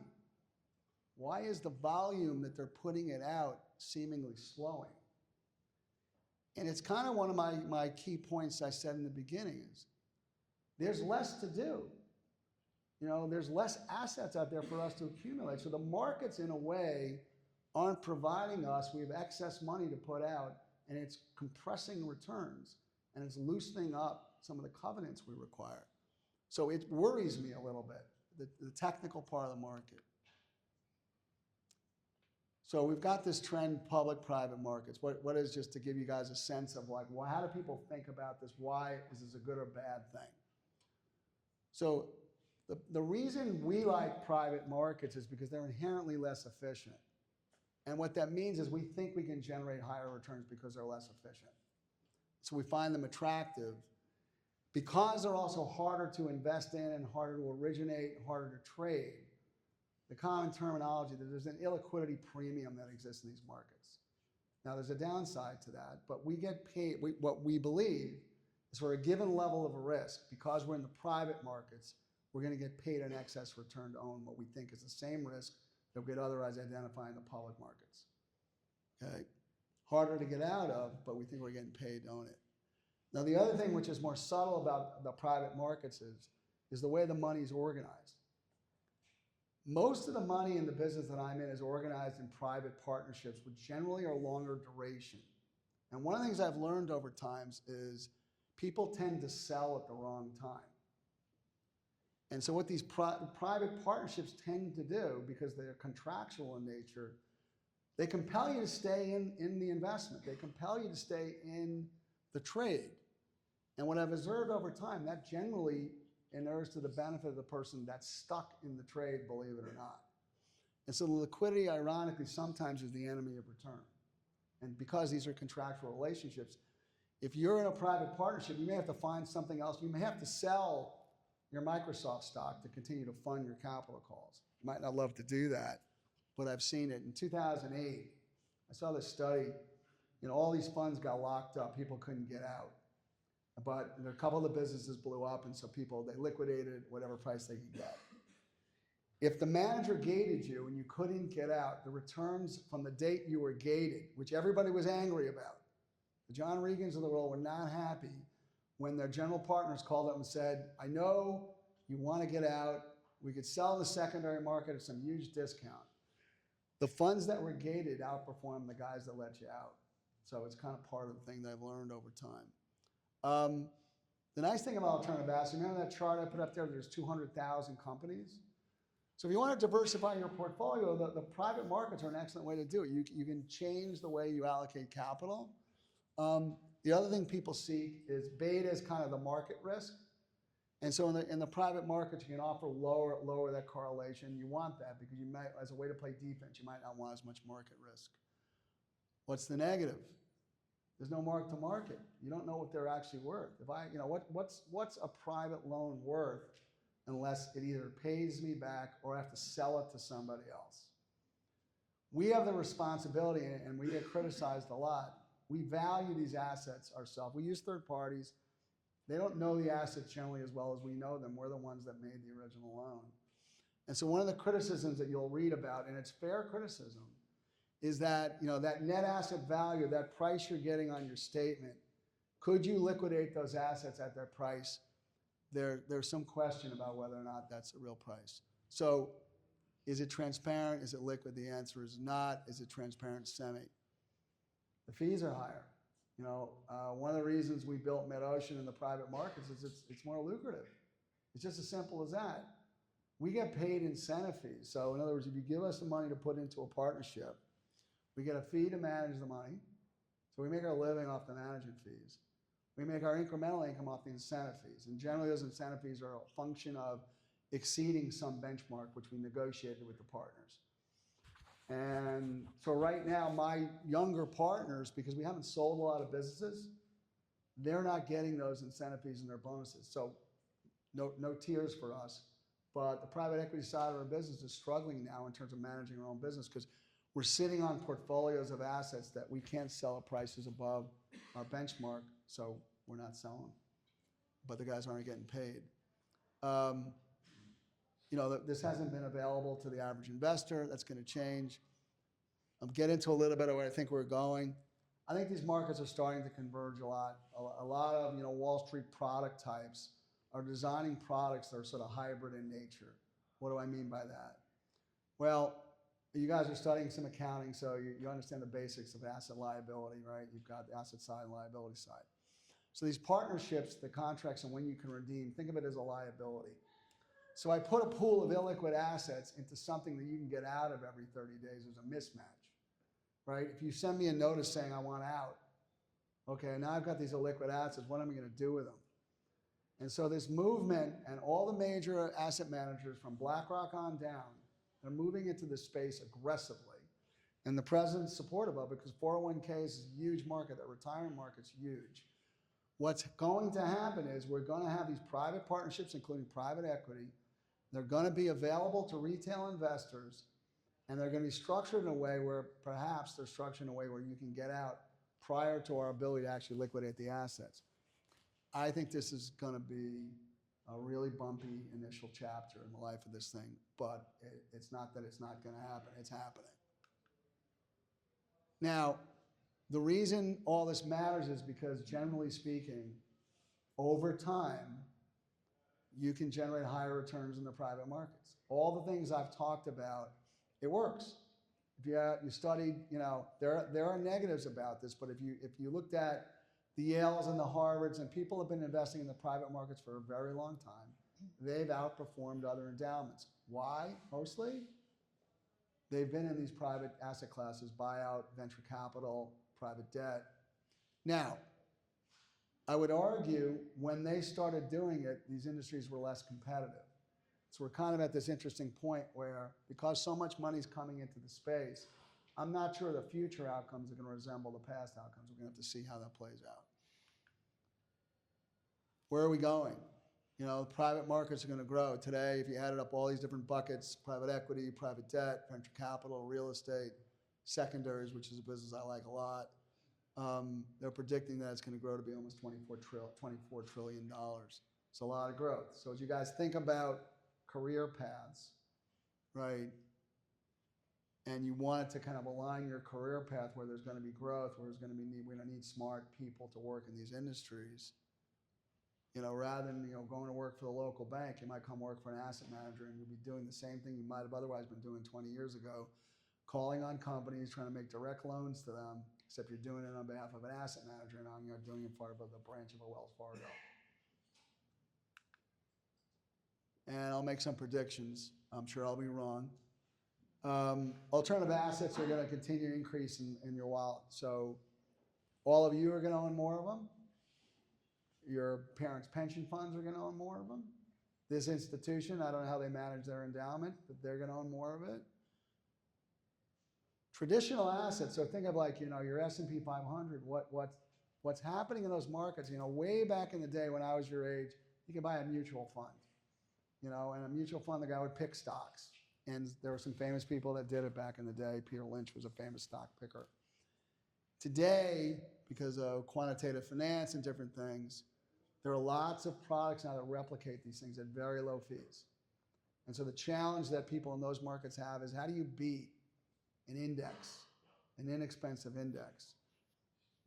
why is the volume that they're putting it out seemingly slowing? And it's kind of one of my key points I said in the beginning is there's less to do. There's less assets out there for us to accumulate. So the markets, in a way, aren't providing us. We have excess money to put out, and it's compressing returns, and it's loosening up some of the covenants we require. So it worries me a little bit, the technical part of the market. So we've got this trend, public-private markets. What is, just to give you guys a sense of how do people think about this? Why is this a good or bad thing? So the reason we like private markets is because they're inherently less efficient. And what that means is we think we can generate higher returns because they're less efficient. So we find them attractive because they're also harder to invest in and harder to originate, harder to trade. The common terminology, there's an illiquidity premium that exists in these markets. Now there's a downside to that, but we get paid, what we believe is for a given level of risk, because we're in the private markets, we're going to get paid an excess return to own what we think is the same risk that we could otherwise identify in the public markets. Okay? Harder to get out of, but we think we're getting paid to own it. Now the other thing which is more subtle about the private markets is the way the money is organized. Most of the money in the business that I'm in is organized in private partnerships, which generally are longer duration. And one of the things I've learned over times is people tend to sell at the wrong time. And so what these private partnerships tend to do, because they're contractual in nature, they compel you to stay in the investment. They compel you to stay in the trade. And what I've observed over time, that generally inures to the benefit of the person that's stuck in the trade, believe it or not. And so the liquidity, ironically, sometimes is the enemy of return. And because these are contractual relationships, if you're in a private partnership, you may have to find something else. You may have to sell your Microsoft stock to continue to fund your capital calls. You might not love to do that, but I've seen it. In 2008, I saw this study, all these funds got locked up. People couldn't get out. But a couple of the businesses blew up, and so they liquidated whatever price they could get. If the manager gated you and you couldn't get out, the returns from the date you were gated, which everybody was angry about, the John Regans of the world were not happy when their general partners called up and said, I know you want to get out. We could sell the secondary market at some huge discount. The funds that were gated outperformed the guys that let you out. So it's kind of part of the thing that I've learned over time. The nice thing about alternative assets, remember that chart I put up there, there's 200,000 companies? So if you want to diversify your portfolio, the private markets are an excellent way to do it. You can change the way you allocate capital. The other thing people seek is beta is kind of the market risk. And so in the private markets, you can offer lower that correlation. You want that because you might, as a way to play defense, you might not want as much market risk. What's the negative? There's no mark to market. You don't know what they're actually worth. What's a private loan worth unless it either pays me back or I have to sell it to somebody else? We have the responsibility, and we get criticized a lot. We value these assets ourselves. We use third parties. They don't know the assets generally as well as we know them. We're the ones that made the original loan. And so one of the criticisms that you'll read about, and it's fair criticism, is that, that net asset value, that price you're getting on your statement, could you liquidate those assets at their price? There's some question about whether or not that's a real price. So is it transparent? Is it liquid? The answer is not. Is it transparent? Semi. The fees are higher. One of the reasons we built MidOcean in the private markets is it's more lucrative. It's just as simple as that. We get paid incentive fees. So in other words, if you give us the money to put into a partnership, we get a fee to manage the money. So we make our living off the management fees. We make our incremental income off the incentive fees. And generally those incentive fees are a function of exceeding some benchmark which we negotiated with the partners. And so right now my younger partners, because we haven't sold a lot of businesses, they're not getting those incentive fees and their bonuses. So no tears for us. But the private equity side of our business is struggling now in terms of managing our own business because we're sitting on portfolios of assets that we can't sell at prices above our benchmark, so we're not selling. But the guys aren't getting paid. This hasn't been available to the average investor. That's going to change. I'll get into a little bit of where I think we're going. I think these markets are starting to converge a lot. A lot of Wall Street product types are designing products that are sort of hybrid in nature. What do I mean by that? Well, you guys are studying some accounting, so you understand the basics of asset liability, right? You've got the asset side and liability side. So these partnerships, the contracts, and when you can redeem, think of it as a liability. So I put a pool of illiquid assets into something that you can get out of every 30 days. There's a mismatch, right? If you send me a notice saying I want out, okay, now I've got these illiquid assets, what am I going to do with them? And so this movement and all the major asset managers from BlackRock on down are moving into this space aggressively. And the president's supportive of it because 401ks is a huge market, the retirement market's huge. What's going to happen is we're going to have these private partnerships, including private equity. They're going to be available to retail investors, and they're going to be structured in a way where perhaps they're structured in a way where you can get out prior to our ability to actually liquidate the assets. I think this is going to be a really bumpy initial chapter in the life of this thing, but it's not that it's not going to happen. It's happening. Now, the reason all this matters is because, generally speaking, over time, you can generate higher returns in the private markets. All the things I've talked about, it works. If you studied, there are negatives about this, but if you looked at the Yales and the Harvards, and people have been investing in the private markets for a very long time, they've outperformed other endowments. Why? Mostly, they've been in these private asset classes, buyout, venture capital, private debt. Now, I would argue when they started doing it, these industries were less competitive. So we're kind of at this interesting point where, because so much money is coming into the space, I'm not sure the future outcomes are going to resemble the past outcomes. We're going to have to see how that plays out. Where are we going? Private markets are going to grow. Today, if you added up all these different buckets, private equity, private debt, venture capital, real estate, secondaries, which is a business I like a lot, they're predicting that it's going to grow to be almost $24 trillion. It's a lot of growth. So as you guys think about career paths, right, and you want to kind of align your career path where there's going to be growth, where we're going to need smart people to work in these industries, rather than going to work for the local bank, you might come work for an asset manager and you'll be doing the same thing you might have otherwise been doing 20 years ago, calling on companies, trying to make direct loans to them, except you're doing it on behalf of an asset manager and you're doing it part of the branch of a Wells Fargo. And I'll make some predictions. I'm sure I'll be wrong. Alternative assets are going to continue to increase in your wallet. So all of you are going to own more of them. Your parents' pension funds are going to own more of them. This institution, I don't know how they manage their endowment, but they're going to own more of it. Traditional assets, so think of your S&P 500, what's happening in those markets, way back in the day when I was your age, you could buy a mutual fund. And a mutual fund, the guy would pick stocks. And there were some famous people that did it back in the day. Peter Lynch was a famous stock picker. Today, because of quantitative finance and different things, there are lots of products now that replicate these things at very low fees. And so the challenge that people in those markets have is how do you beat an index an inexpensive index.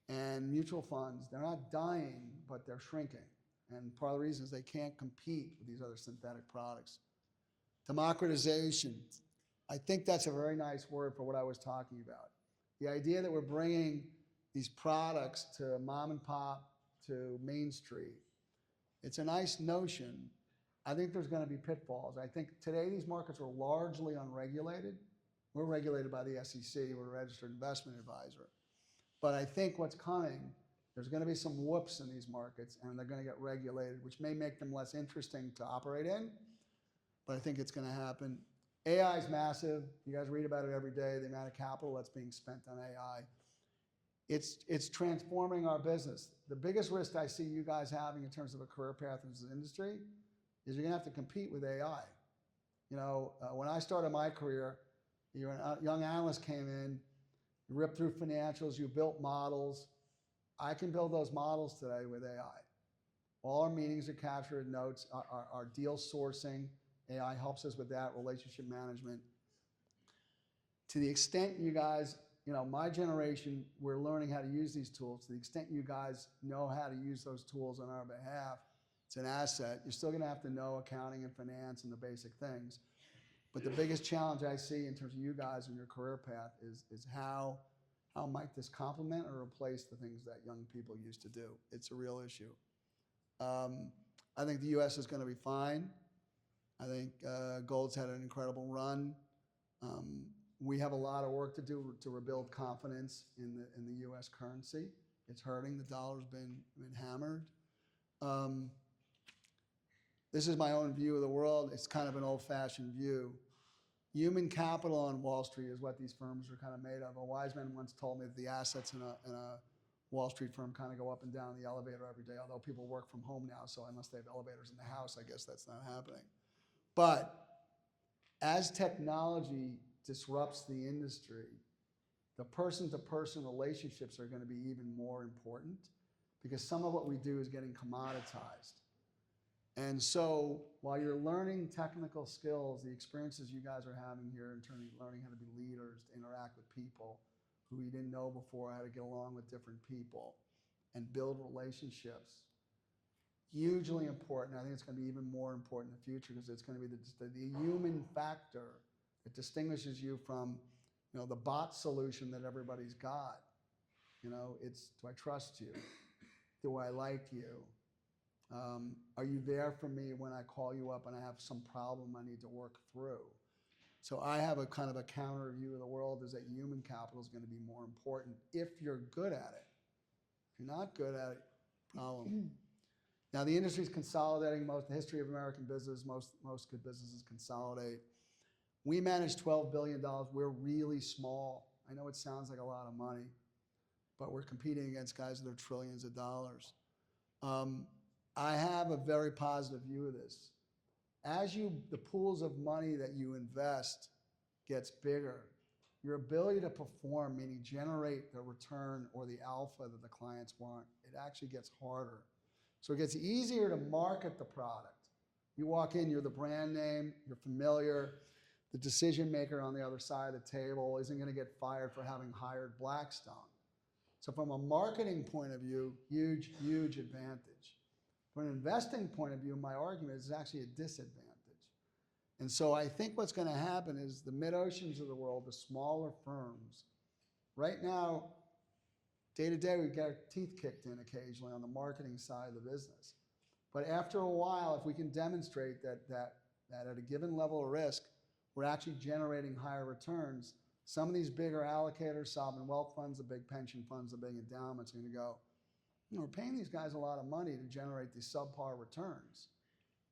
And mutual funds, they're not dying, but they're shrinking. And part of the reason is they can't compete with these other synthetic products. Democratization. I think that's a very nice word for what I was talking about. The idea that we're bringing these products to mom and pop, to Main Street. It's a nice notion. I think there's going to be pitfalls. I think today these markets are largely unregulated. We're regulated by the SEC. We're a registered investment advisor. But I think what's coming, there's going to be some whoops in these markets, and they're going to get regulated, which may make them less interesting to operate in, but I think it's going to happen. AI is massive. You guys read about it every day, the amount of capital that's being spent on AI. It's transforming our business. The biggest risk I see you guys having in terms of a career path in this industry is you're going to have to compete with AI. You know, when I started my career, you're a young analyst came in, you ripped through financials, you built models. I can build those models today with AI. All our meetings are captured in notes, our deal sourcing, AI helps us with that, relationship management. To the extent you guys, you know, my generation, we're learning how to use these tools. To the extent you guys know how to use those tools on our behalf, it's an asset. You're still gonna have to know accounting and finance and the basic things. But the biggest challenge I see in terms of you guys and your career path is how might this complement or replace the things that young people used to do? It's a real issue. I think the U.S. is going to be fine. I think gold's had an incredible run. We have a lot of work to do to rebuild confidence in the U.S. currency. It's hurting. The dollar's been hammered. This is my own view of the world. It's kind of an old-fashioned view. Human capital on Wall Street is what these firms are kind of made of. A wise man once told me that the assets in a Wall Street firm kind of go up and down the elevator every day, although people work from home now, so unless they have elevators in the house, I guess that's not happening. But as technology disrupts the industry, the person-to-person relationships are going to be even more important because some of what we do is getting commoditized. And so while you're learning technical skills, the experiences you guys are having here in terms of learning how to be leaders, to interact with people who you didn't know before, how to get along with different people and build relationships, hugely important. I think it's going to be even more important in the future because it's going to be the human factor that distinguishes you from, you know, the bot solution that everybody's got. You know, it's, do I trust you? Do I like you? Are you there for me when I call you up and I have some problem I need to work through? So I have a kind of a counter view of the world is that human capital is going to be more important if you're good at it. If you're not good at it, problem. Now the industry is consolidating. The history of American business, most good businesses consolidate. We manage $12 billion. We're really small. I know it sounds like a lot of money, but we're competing against guys that are trillions of dollars. I have a very positive view of this. As the pools of money that you invest gets bigger, your ability to perform, meaning generate the return or the alpha that the clients want, it actually gets harder. So it gets easier to market the product. You walk in, you're the brand name, you're familiar. The decision maker on the other side of the table isn't going to get fired for having hired Blackstone. So from a marketing point of view, huge, huge advantage. From an investing point of view, my argument is actually a disadvantage. And so I think what's going to happen is the MidOceans of the world, the smaller firms, right now, day to day, we get our teeth kicked in occasionally on the marketing side of the business. But after a while, if we can demonstrate that at a given level of risk, we're actually generating higher returns, some of these bigger allocators, sovereign wealth funds, the big pension funds, the big endowments are going to go, you know, we're paying these guys a lot of money to generate these subpar returns.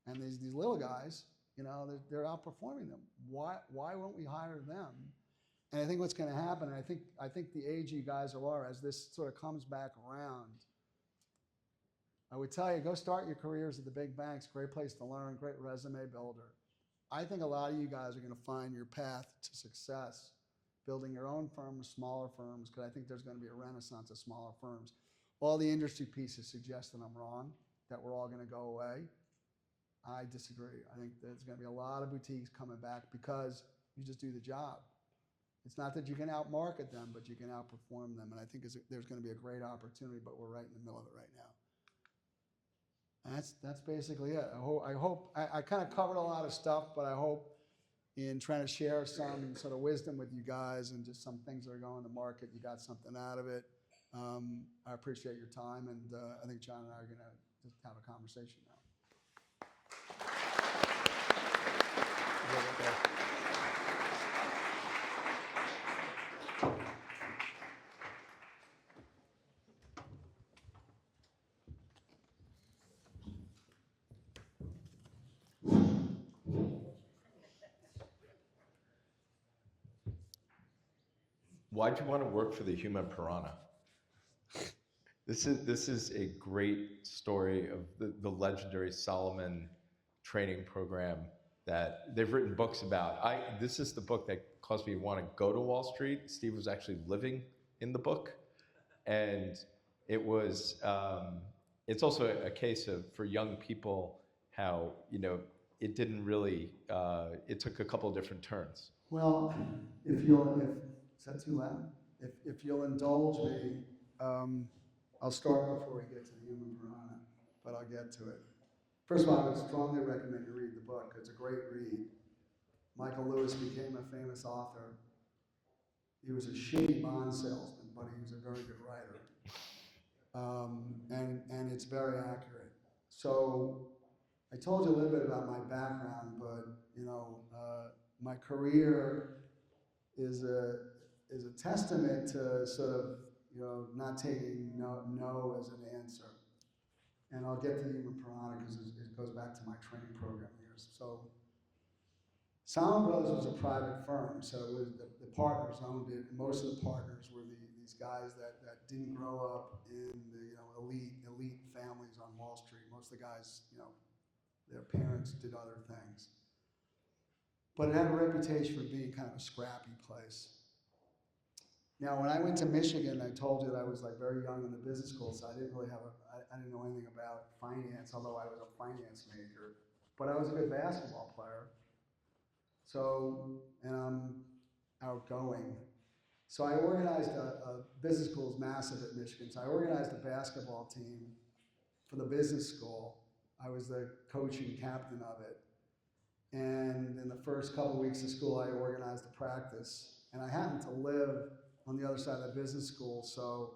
And these little guys, you know, they're outperforming them. Why won't we hire them? And I think what's going to happen, and I think the age you guys are, as this sort of comes back around, I would tell you, go start your careers at the big banks. Great place to learn, great resume builder. I think a lot of you guys are going to find your path to success building your own firms, smaller firms, because I think there's going to be a renaissance of smaller firms. All the industry pieces suggest that I'm wrong, that we're all going to go away. I disagree. I think there's going to be a lot of boutiques coming back because you just do the job. It's not that you can outmarket them, but you can outperform them. And I think there's going to be a great opportunity, but we're right in the middle of it right now. And that's basically it. I kind of covered a lot of stuff, but I hope in trying to share some sort of wisdom with you guys and just some things that are going to market, you got something out of it. I appreciate your time, and I think John and I are going to just have a conversation now. Why'd you want to work for the human piranha? This is a great story of the legendary Solomon training program that they've written books about. This is the book that caused me to want to go to Wall Street. Steve was actually living in the book, and it was. It's also a case of, for young people, how it didn't really. It took a couple of different turns. Well, is that too loud? If you'll indulge me, I'll start before we get to the human piranha, but I'll get to it. First of all, I would strongly recommend you read the book. It's a great read. Michael Lewis became a famous author. He was a shitty bond salesman, but he was a very good writer. And it's very accurate. So I told you a little bit about my background, but my career is a testament to sort of not taking no as an answer. And I'll get to the human piranha because it goes back to my training program years. So Salomon Brothers was a private firm, so it was the partners owned it. And most of the partners were these guys that didn't grow up in the elite families on Wall Street. Most of the guys, their parents did other things. But it had a reputation for being kind of a scrappy place. Now, when I went to Michigan, I told you that I was like very young in the business school, so I didn't really I didn't know anything about finance, although I was a finance major. But I was a good basketball player. So, and I'm outgoing. So I organized a business school is massive at Michigan. So I organized a basketball team for the business school. I was the coach and captain of it. And in the first couple of weeks of school, I organized a practice. And I happened to live on the other side of the business school, so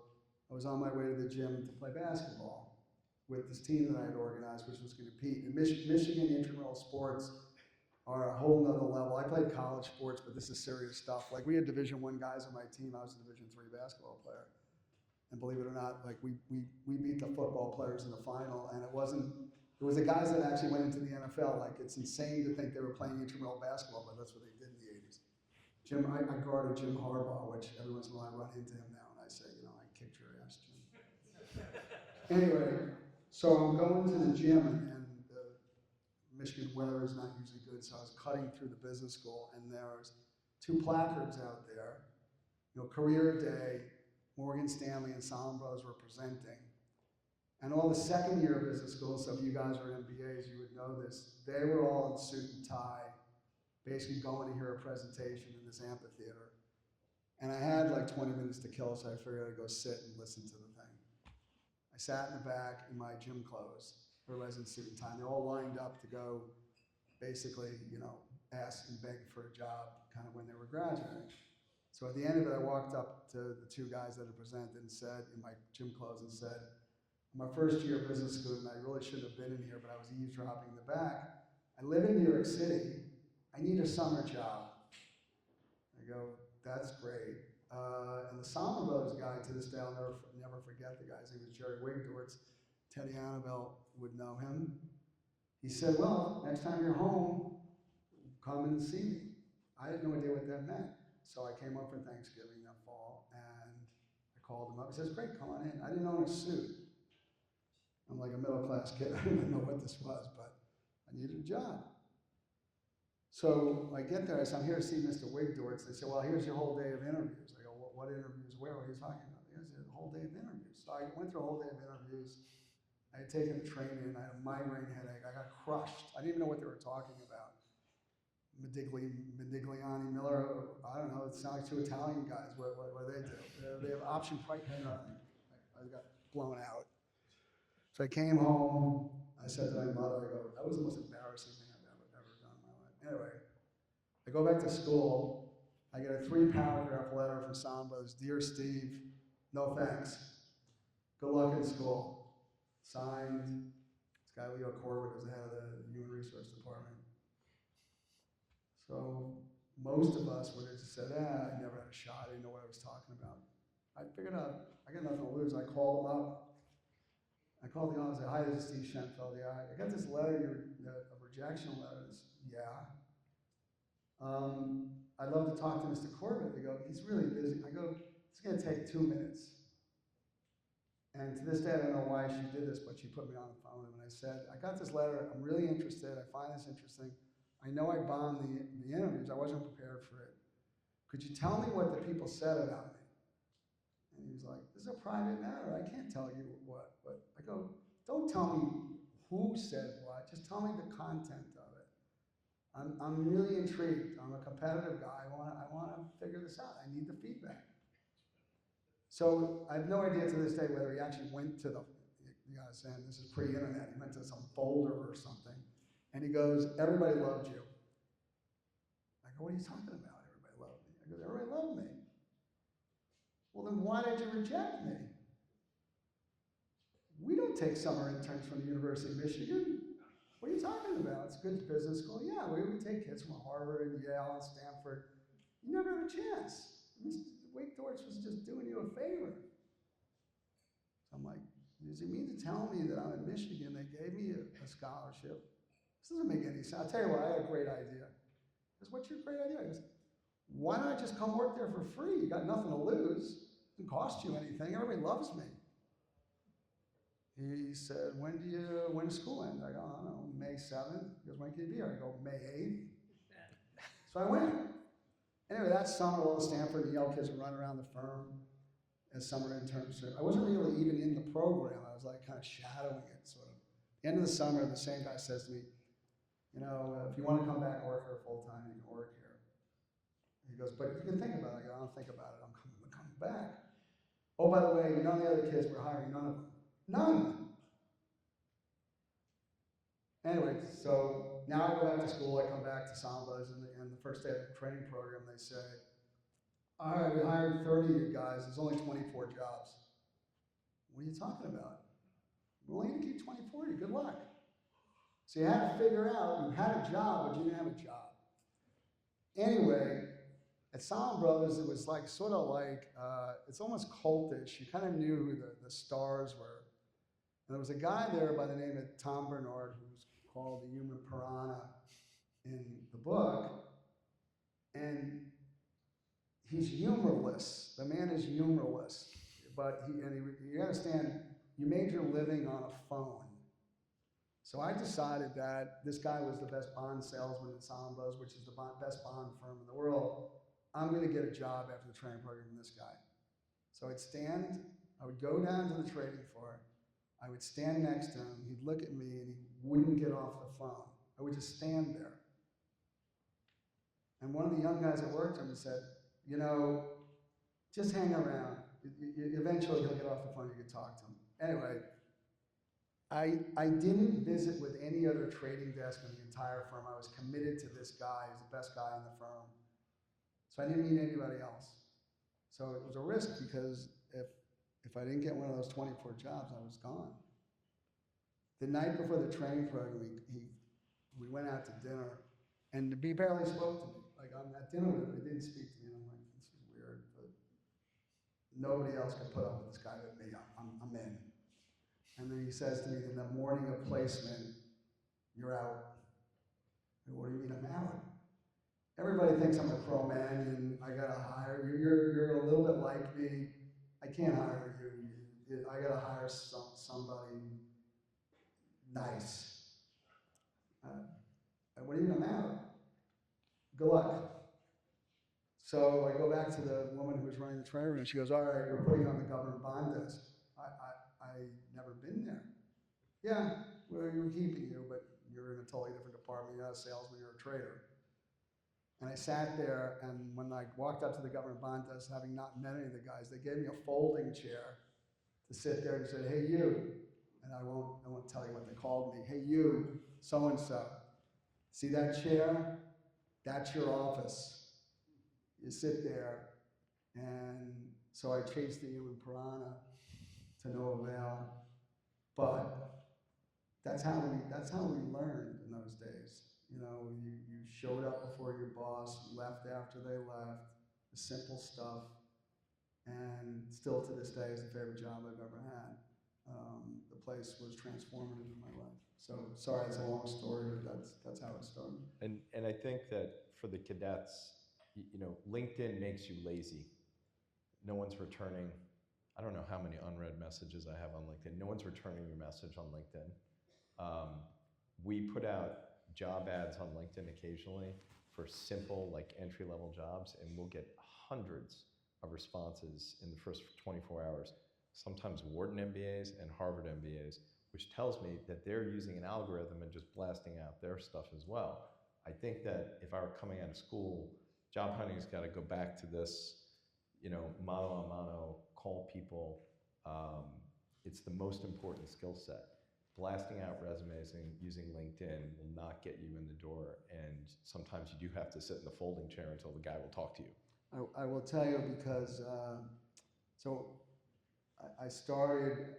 I was on my way to the gym to play basketball with this team that I had organized, which was going to compete. In Michigan, intramural sports are a whole nother level. I played college sports, but this is serious stuff. Like, we had Division I guys on my team. I was a Division III basketball player. And believe it or not, like, we beat the football players in the final, and it was the guys that actually went into the NFL. Like, it's insane to think they were playing intramural basketball, but that's what they did in the 80s. I guarded Jim Harbaugh, which every once in a while I run into him now, and I say, I kicked your ass, Jim. Anyway, so I'm going to the gym, and the Michigan weather is not usually good, so I was cutting through the business school, and there was 2 placards out there, career day, Morgan Stanley and Salomon Brothers were presenting. And all the second year business school, so if you guys are MBAs, you would know this, they were all in suit and tie, basically going to hear a presentation in this amphitheater. And I had like 20 minutes to kill, so I figured I'd go sit and listen to the thing. I sat in the back in my gym clothes. Everybody's in suit and tie. They all lined up to go basically, ask and beg for a job kind of when they were graduating. So at the end of it, I walked up to the 2 guys that had presented and said, in my gym clothes, and said, I'm a first year business student, I really shouldn't have been in here, but I was eavesdropping in the back. I live in New York City. I need a summer job. I go, that's great. And the Salomon Brothers guy, to this day, I'll never forget the guy's name was Jerry Wigdortz. Teddy Annabelle would know him. He said, well, next time you're home, come and see me. I had no idea what that meant. So I came up for Thanksgiving that fall, and I called him up. He says, great, come on in. I didn't own a suit. I'm like a middle-class kid. I didn't know what this was, but I needed a job. So I get there, I said, I'm here to see Mr. Wigdortz. They said, well, here's your whole day of interviews. I go, well, what interviews? Where are you talking about? Here's the whole day of interviews. So I went through a whole day of interviews. I had taken a training, I had a migraine headache. I got crushed. I didn't even know what they were talking about. Modigliani, Miller, I don't know, it sounds like two Italian guys, what they do. They have option price, nothing. I got blown out. So I came home, I said to my mother, I go, that was the most embarrassing thing I've ever done in my life. Anyway, I go back to school, I get a 3-paragraph letter from Salmon Brothers, Dear Steve, no thanks. Good luck in school. Signed, this guy Leo Corbett was the head of the Human Resource Department. So most of us would have just said, I never had a shot, I didn't know what I was talking about. I figured out, I got nothing to lose. I called him up. I called the office, I said, hi, this is Steve Shenfeld. Yeah, I got this letter, a rejection letter. Yeah. I'd love to talk to Mr. Corbett. They go, he's really busy. I go, it's gonna take 2 minutes. And to this day, I don't know why she did this, but she put me on the phone. And I said, I got this letter, I'm really interested, I find this interesting. I know I bombed the interviews, I wasn't prepared for it. Could you tell me what the people said about me? And he was like, this is a private matter, I can't tell you what. But I go, don't tell me who said what, just tell me the content of it. I'm really intrigued, I'm a competitive guy, I wanna figure this out, I need the feedback. So I have no idea to this day whether he actually went to you gotta say, this is pre-internet, he went to some folder or something, and he goes, everybody loved you. I go, what are you talking about, everybody loved me? I go, everybody loved me. Well, then why did you reject me? We don't take summer interns from the University of Michigan. What are you talking about? It's a good business school. Yeah, we would take kids from Harvard and Yale and Stanford. You never had a chance. Wake Forest was just doing you a favor. So I'm like, does he mean to tell me that I'm in Michigan, they gave me a scholarship? This doesn't make any sense. I'll tell you what, I had a great idea. He goes, what's your great idea? He goes, why don't I just come work there for free? You got nothing to lose. It doesn't cost you anything. Everybody loves me. He said, when does school end? I go, I don't know, May 7th. He goes, when can you be here? I go, May 8th. So I went. Anyway, that summer, all the Stanford and Yale kids would run around the firm as summer interns. I wasn't really even in the program. I was like kind of shadowing it, sort of. At the end of the summer, the same guy says to me, you know, if you want to come back and work here full time, you can work here. He goes, but you can think about it. I go, I don't think about it. I'm coming back. Oh, by the way, none of the other kids were hiring, none of them. None. Anyway, so now I go back to school, I come back to Sambas, and the first day of the training program, they say, all right, we hired 30 of you guys, there's only 24 jobs. What are you talking about? We're only gonna keep 24 of you, good luck. So you had to figure out, you had a job, but you didn't have a job. Anyway, at Salmon Brothers, it was like, sort of like, it's almost cultish. You kind of knew who the stars were. And there was a guy there by the name of Tom Bernard, who was called the human piranha in the book. And he's humorless. The man is humorless. But you understand, you made your living on a phone. So I decided that this guy was the best bond salesman in Sambas, which is the best bond firm in the world. I'm gonna get a job after the training program from this guy. So I would go down to the trading floor, I would stand next to him, he'd look at me and he wouldn't get off the phone. I would just stand there. And one of the young guys that worked with him said, you know, just hang around. Eventually he'll get off the phone, you can talk to him. Anyway, I didn't visit with any other trading desk in the entire firm. I was committed to this guy, he's the best guy in the firm. So I didn't meet anybody else. So it was a risk because if I didn't get one of those 24 jobs, I was gone. The night before the training program, we went out to dinner, and he barely spoke to me. Like, I'm at dinner with him, he didn't speak to me, and I'm like, this is weird, but nobody else can put up with this guy but me, I'm in. And then he says to me, in the morning of placement, you're out. I go, what do you mean I'm out? Everybody thinks I'm a Cro-Magnon, I gotta hire you, you're a little bit like me, I can't hire you, I gotta hire somebody nice. What do you mean I'm out? Good luck. So I go back to the woman who was running the training room, and she goes, all right, we're putting you on the government bond desk. I never been there. Yeah, well, we're keeping you, but you're in a totally different department, you're not a salesman, you're a trader. And I sat there, and when I walked up to the government bond desk, having not met any of the guys, they gave me a folding chair to sit there and said, "Hey, you," and I won't tell you what they called me. "Hey, you, so and so. See that chair? That's your office. You sit there." And so I chased the human piranha to no avail. But that's how we learned in those days. You know, you showed up before your boss, you left after they left, the simple stuff, and still to this day is the favorite job I've ever had. The place was transformative in my life. So sorry, it's a long story, but that's how it started. And I think that for the cadets, you know, LinkedIn makes you lazy. No one's returning. I don't know how many unread messages I have on LinkedIn. No one's returning your message on LinkedIn. We put out job ads on LinkedIn occasionally for simple, like entry-level jobs, and we'll get hundreds of responses in the first 24 hours. Sometimes Wharton MBAs and Harvard MBAs, which tells me that they're using an algorithm and just blasting out their stuff as well. I think that if I were coming out of school, job hunting's got to go back to this, you know, mano a mano, call people. It's the most important skill set. Blasting out resumes and using LinkedIn will not get you in the door, and sometimes you do have to sit in the folding chair until the guy will talk to you. I will tell you because I started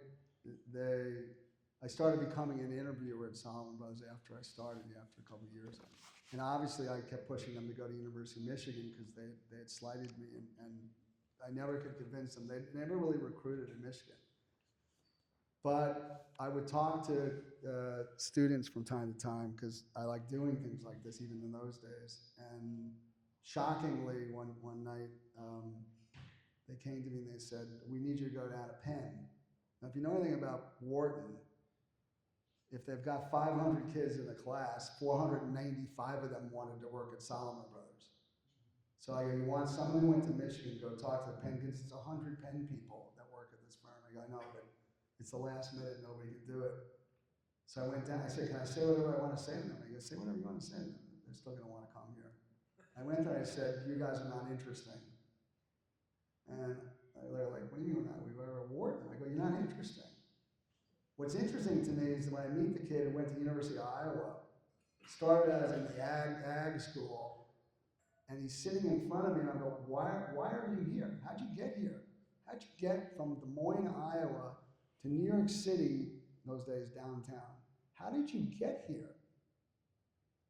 becoming an interviewer at Salomon Brothers after a couple of years. And obviously I kept pushing them to go to University of Michigan because they had slighted me, and I never could convince them. They never really recruited in Michigan. But I would talk to students from time to time because I like doing things like this even in those days. And shockingly, one night, they came to me and they said, "We need you to go down to Penn." Now, if you know anything about Wharton, if they've got 500 kids in a class, 495 of them wanted to work at Salomon Brothers. So I go, "You want someone who went to Michigan, go talk to the Penn kids." It's 100 Penn people that work at this firm. I go, "I know, but it's the last minute, nobody can do it." So I went down, I said, "Can I say whatever I want to say to them?" He goes, "Say whatever you want to say to them. They're still going to want to come here." I went there, I said, "You guys are not interesting." And they're like, "What do you mean we're not? We were at Wharton." I go, "You're not interesting." What's interesting to me is when I meet the kid who went to the University of Iowa, started out in the ag school, and he's sitting in front of me, and I go, why are you here? How'd you get here? How'd you get from Des Moines, Iowa to New York City, those days downtown? How did you get here?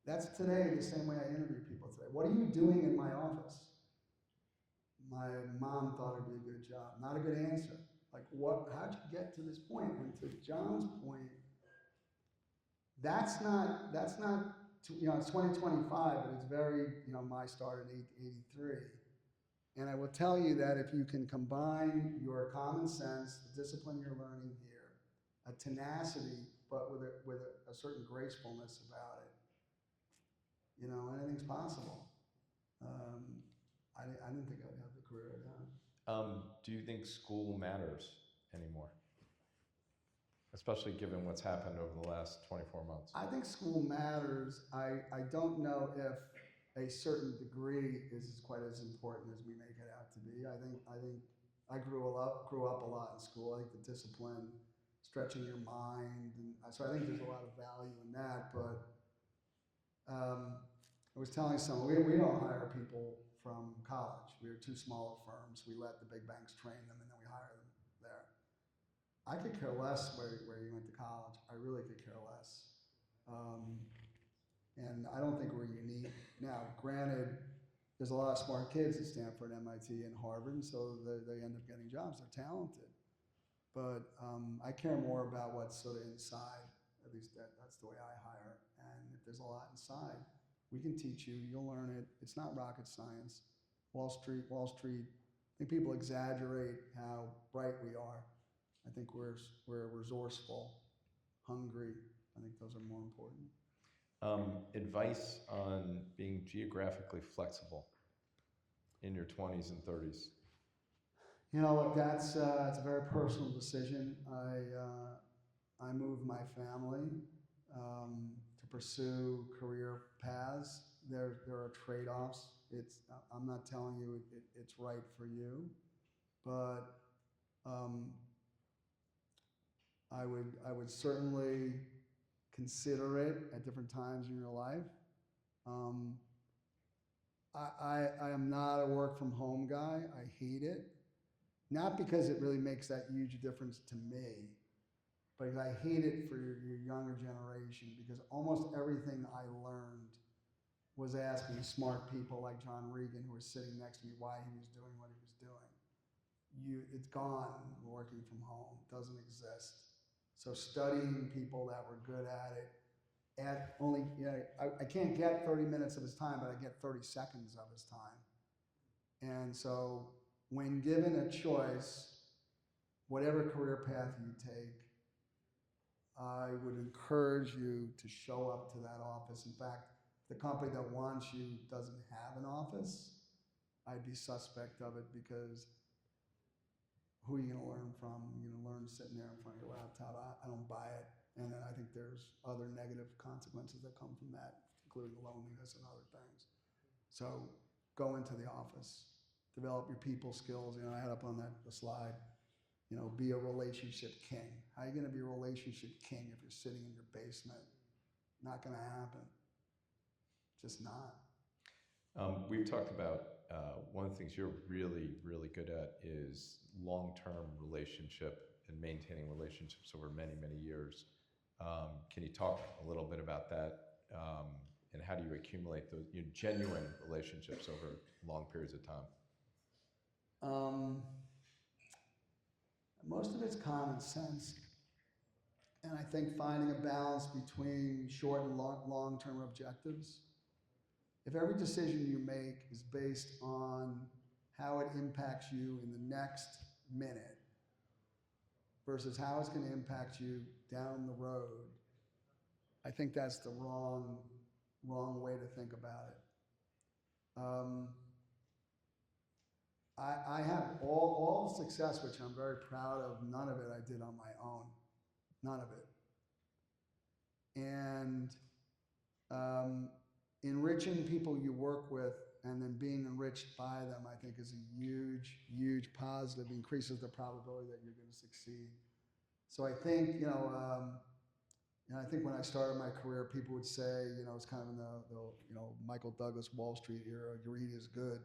That's today the same way I interview people today. "What are you doing in my office?" "My mom thought it'd be a good job." Not a good answer. Like, how'd you get to this point? And to John's point, that's not, you know, it's 2025, but it's very, you know, my start in 83. And I will tell you that if you can combine your common sense, the discipline you're learning here, a tenacity, but with a certain gracefulness about it, you know, anything's possible. I didn't think I'd have the career I had. Do you think school matters anymore? Especially given what's happened over the last 24 months. I think school matters. I don't know if a certain degree is quite as important as we make it out to be. I think I grew up a lot in school. I think the discipline, stretching your mind, and so I think there's a lot of value in that. But I was telling someone, we don't hire people from college. We are too small of firms. We let the big banks train them, and then we hire them there. I could care less where you went to college. I really could care less. And I don't think we're unique. Now, granted, there's a lot of smart kids at Stanford, MIT, and Harvard, and so they end up getting jobs. They're talented. But I care more about what's sort of inside. At least that's the way I hire. And if there's a lot inside, we can teach you. You'll learn it. It's not rocket science. Wall Street. I think people exaggerate how bright we are. I think we're resourceful, hungry. I think those are more important. Advice on being geographically flexible in your 20s and 30s. You know, look, it's a very personal decision. I moved my family to pursue career paths there are trade-offs. I'm not telling you it's right for you, but I would certainly consider it at different times in your life. I am not a work from home guy. I hate it. Not because it really makes that huge difference to me, but I hate it for your younger generation, because almost everything I learned was asking smart people like John Regan, who was sitting next to me, why he was doing what he was doing. It's gone working from home. It doesn't exist. So studying people that were good at it, at only, I can't get 30 minutes of his time, but I get 30 seconds of his time. And so when given a choice, whatever career path you take, I would encourage you to show up to that office. In fact, if the company that wants you doesn't have an office, I'd be suspect of it, because who are you going to learn from? You're going to learn sitting there in front of your laptop. I don't buy it. And I think there's other negative consequences that come from that, including loneliness and other things. So go into the office, develop your people skills. I had up on the slide, be a relationship king. How are you going to be a relationship king if you're sitting in your basement? Not going to happen. Just not. We've talked about one of the things you're really, really good at is long-term relationship and maintaining relationships over many, many years. Can you talk a little bit about that? And how do you accumulate those genuine relationships over long periods of time? Most of it's common sense. And I think finding a balance between short and long-term objectives. If every decision you make is based on how it impacts you in the next minute versus how it's going to impact you down the road, I think that's the wrong way to think about it. I have all the success, which I'm very proud of. None of it I did on my own. None of it. And enriching people you work with and then being enriched by them, I think, is a huge, huge positive. Increases the probability that you're going to succeed. So I think, I think when I started my career, people would say, it's kind of in the Michael Douglas Wall Street era, greed is good.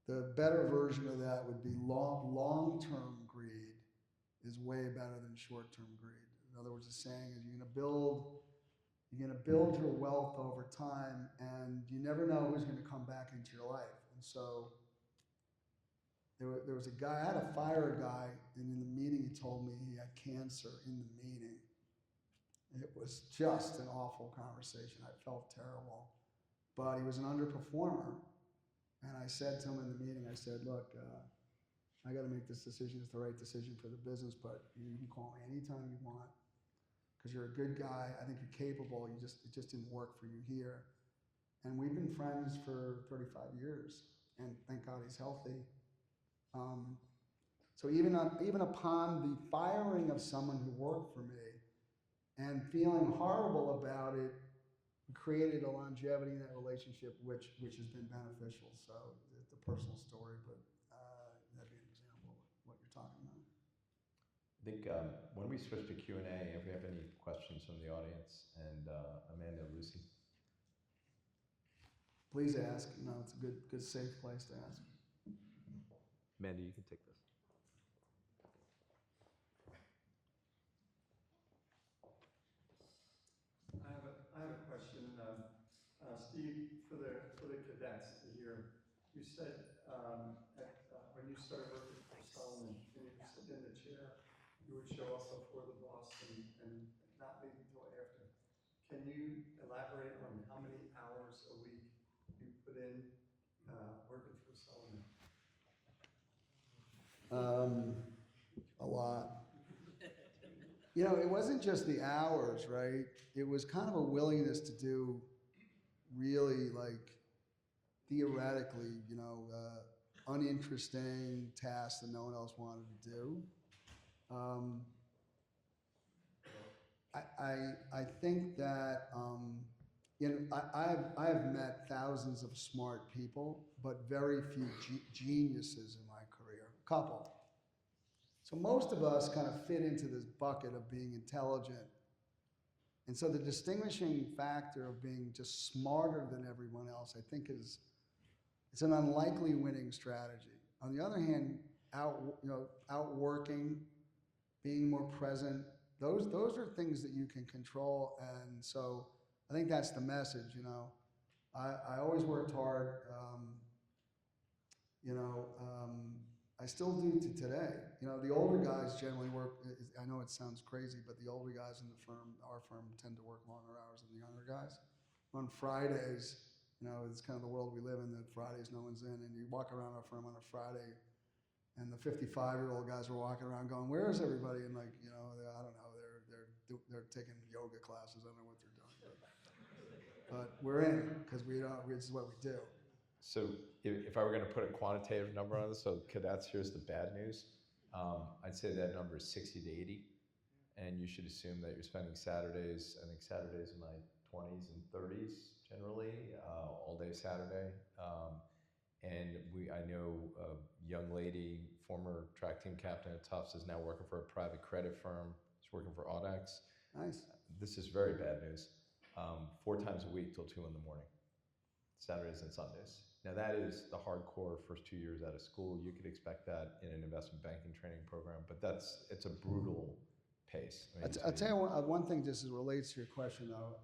The better version of that would be long-term greed is way better than short-term greed. In other words, the saying is you're going to build your wealth over time, and you never know who's going to come back into your life. And so there was a guy, I had to fire a guy, and in the meeting he told me he had cancer in the meeting. It was just an awful conversation. I felt terrible. But he was an underperformer. And I said to him in the meeting, I said, look, I got to make this decision. It's the right decision for the business, but you can call me anytime you want, because you're a good guy. I think you're capable. It just didn't work for you here. And we've been friends for 35 years, and thank God he's healthy. So even upon the firing of someone who worked for me and feeling horrible about it, we created a longevity in that relationship, which has been beneficial. So it's a personal story, but that'd be an example of what you're talking about. I think when we switch to Q&A, if we have any questions from the audience, and Amanda, Lucy. Please ask. It's a good safe place to ask. Amanda, you can take this. I have a question, Steve, for the cadets here. You said when you started working for Solomon, when you sit in the chair, you would show up before the boss and not leave until after. Can you elaborate on how many hours a week you put in working for Solomon? A lot. It wasn't just the hours, right? It was kind of a willingness to do really, theoretically, uninteresting tasks that no one else wanted to do. I think that you know, I have met thousands of smart people, but very few geniuses in my career. A couple. So most of us kind of fit into this bucket of being intelligent. And so the distinguishing factor of being just smarter than everyone else, I think it's an unlikely winning strategy. On the other hand, outworking, being more present, those are things that you can control. And so I think that's the message, you know. I always worked hard, I still do to today. You know, the older guys generally work, I know it sounds crazy, but the older guys in the firm, our firm, tend to work longer hours than the younger guys. On Fridays, you know, it's kind of the world we live in, that Fridays no one's in, and you walk around our firm on a Friday, and the 55-year-old guys are walking around going, "Where is everybody?" And like, you know, I don't know, they're taking yoga classes. I don't know what they're doing, but we're in because this is what we do. So if I were going to put a quantitative number on this, so cadets, here's the bad news. I'd say that number is 60 to 80. And you should assume that you're spending Saturdays, I think Saturdays in my 20s and 30s generally, all day Saturday. And I know a young lady, former track team captain at Tufts, is now working for a private credit firm. She's working for Audex. Nice. This is very bad news. 4 times a week till 2 in the morning, Saturdays and Sundays. Now that is the hardcore first 2 years out of school. You could expect that in an investment banking training program, but it's a brutal pace. I mean, I'll tell you one thing just as it relates to your question though.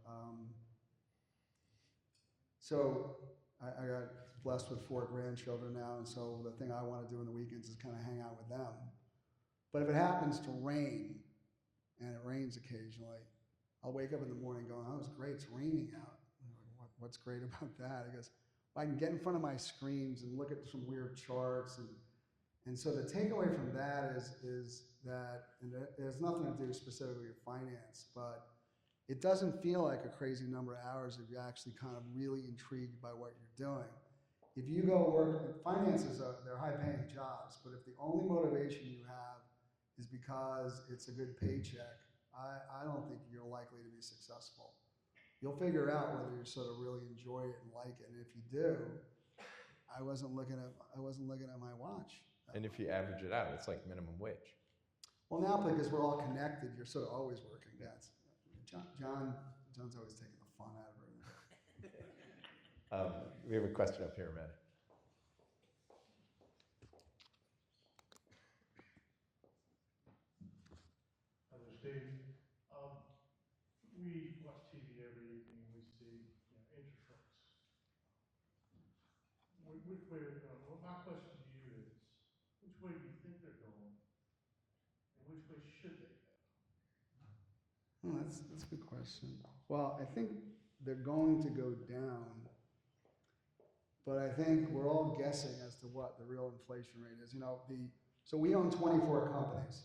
So I got blessed with 4 grandchildren now, and so the thing I want to do on the weekends is kind of hang out with them. But if it happens to rain, and it rains occasionally, I'll wake up in the morning going, "Oh, it's great, it's raining out." What's great about that? I guess I can get in front of my screens and look at some weird charts, and so the takeaway from that is that, and it has nothing to do specifically with finance, but it doesn't feel like a crazy number of hours if you're actually kind of really intrigued by what you're doing. If you go work, finances they're high-paying jobs, but if the only motivation you have is because it's a good paycheck, I don't think you're likely to be successful. You'll figure out whether you sort of really enjoy it and like it, and if you do, I wasn't looking at my watch. And if you average it out, it's like minimum wage. Well, now because we're all connected, you're sort of always working. That's John's always taking the fun out of everything. We have a question up here, Matt. Hello, Steve. We watch TV every evening and we see, interest rates. Which way are they going? Well, my question to you is, which way do you think they're going, and which way should they go? Oh, that's a good question. Well, I think they're going to go down, but I think we're all guessing as to what the real inflation rate is. So we own 24 companies,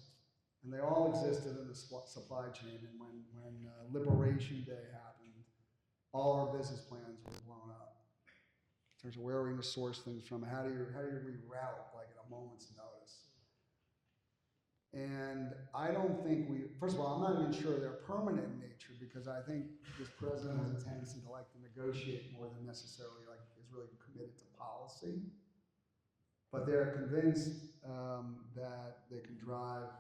and they all existed in the supply chain. And when Liberation Day happened, all our business plans were blown up in terms of where we're going to source things from. How do you reroute like at a moment's notice? And I don't think first of all, I'm not even sure they're permanent in nature, because I think this president has a tendency to like to negotiate more than necessarily like is really committed to policy. But they're convinced that they can drive,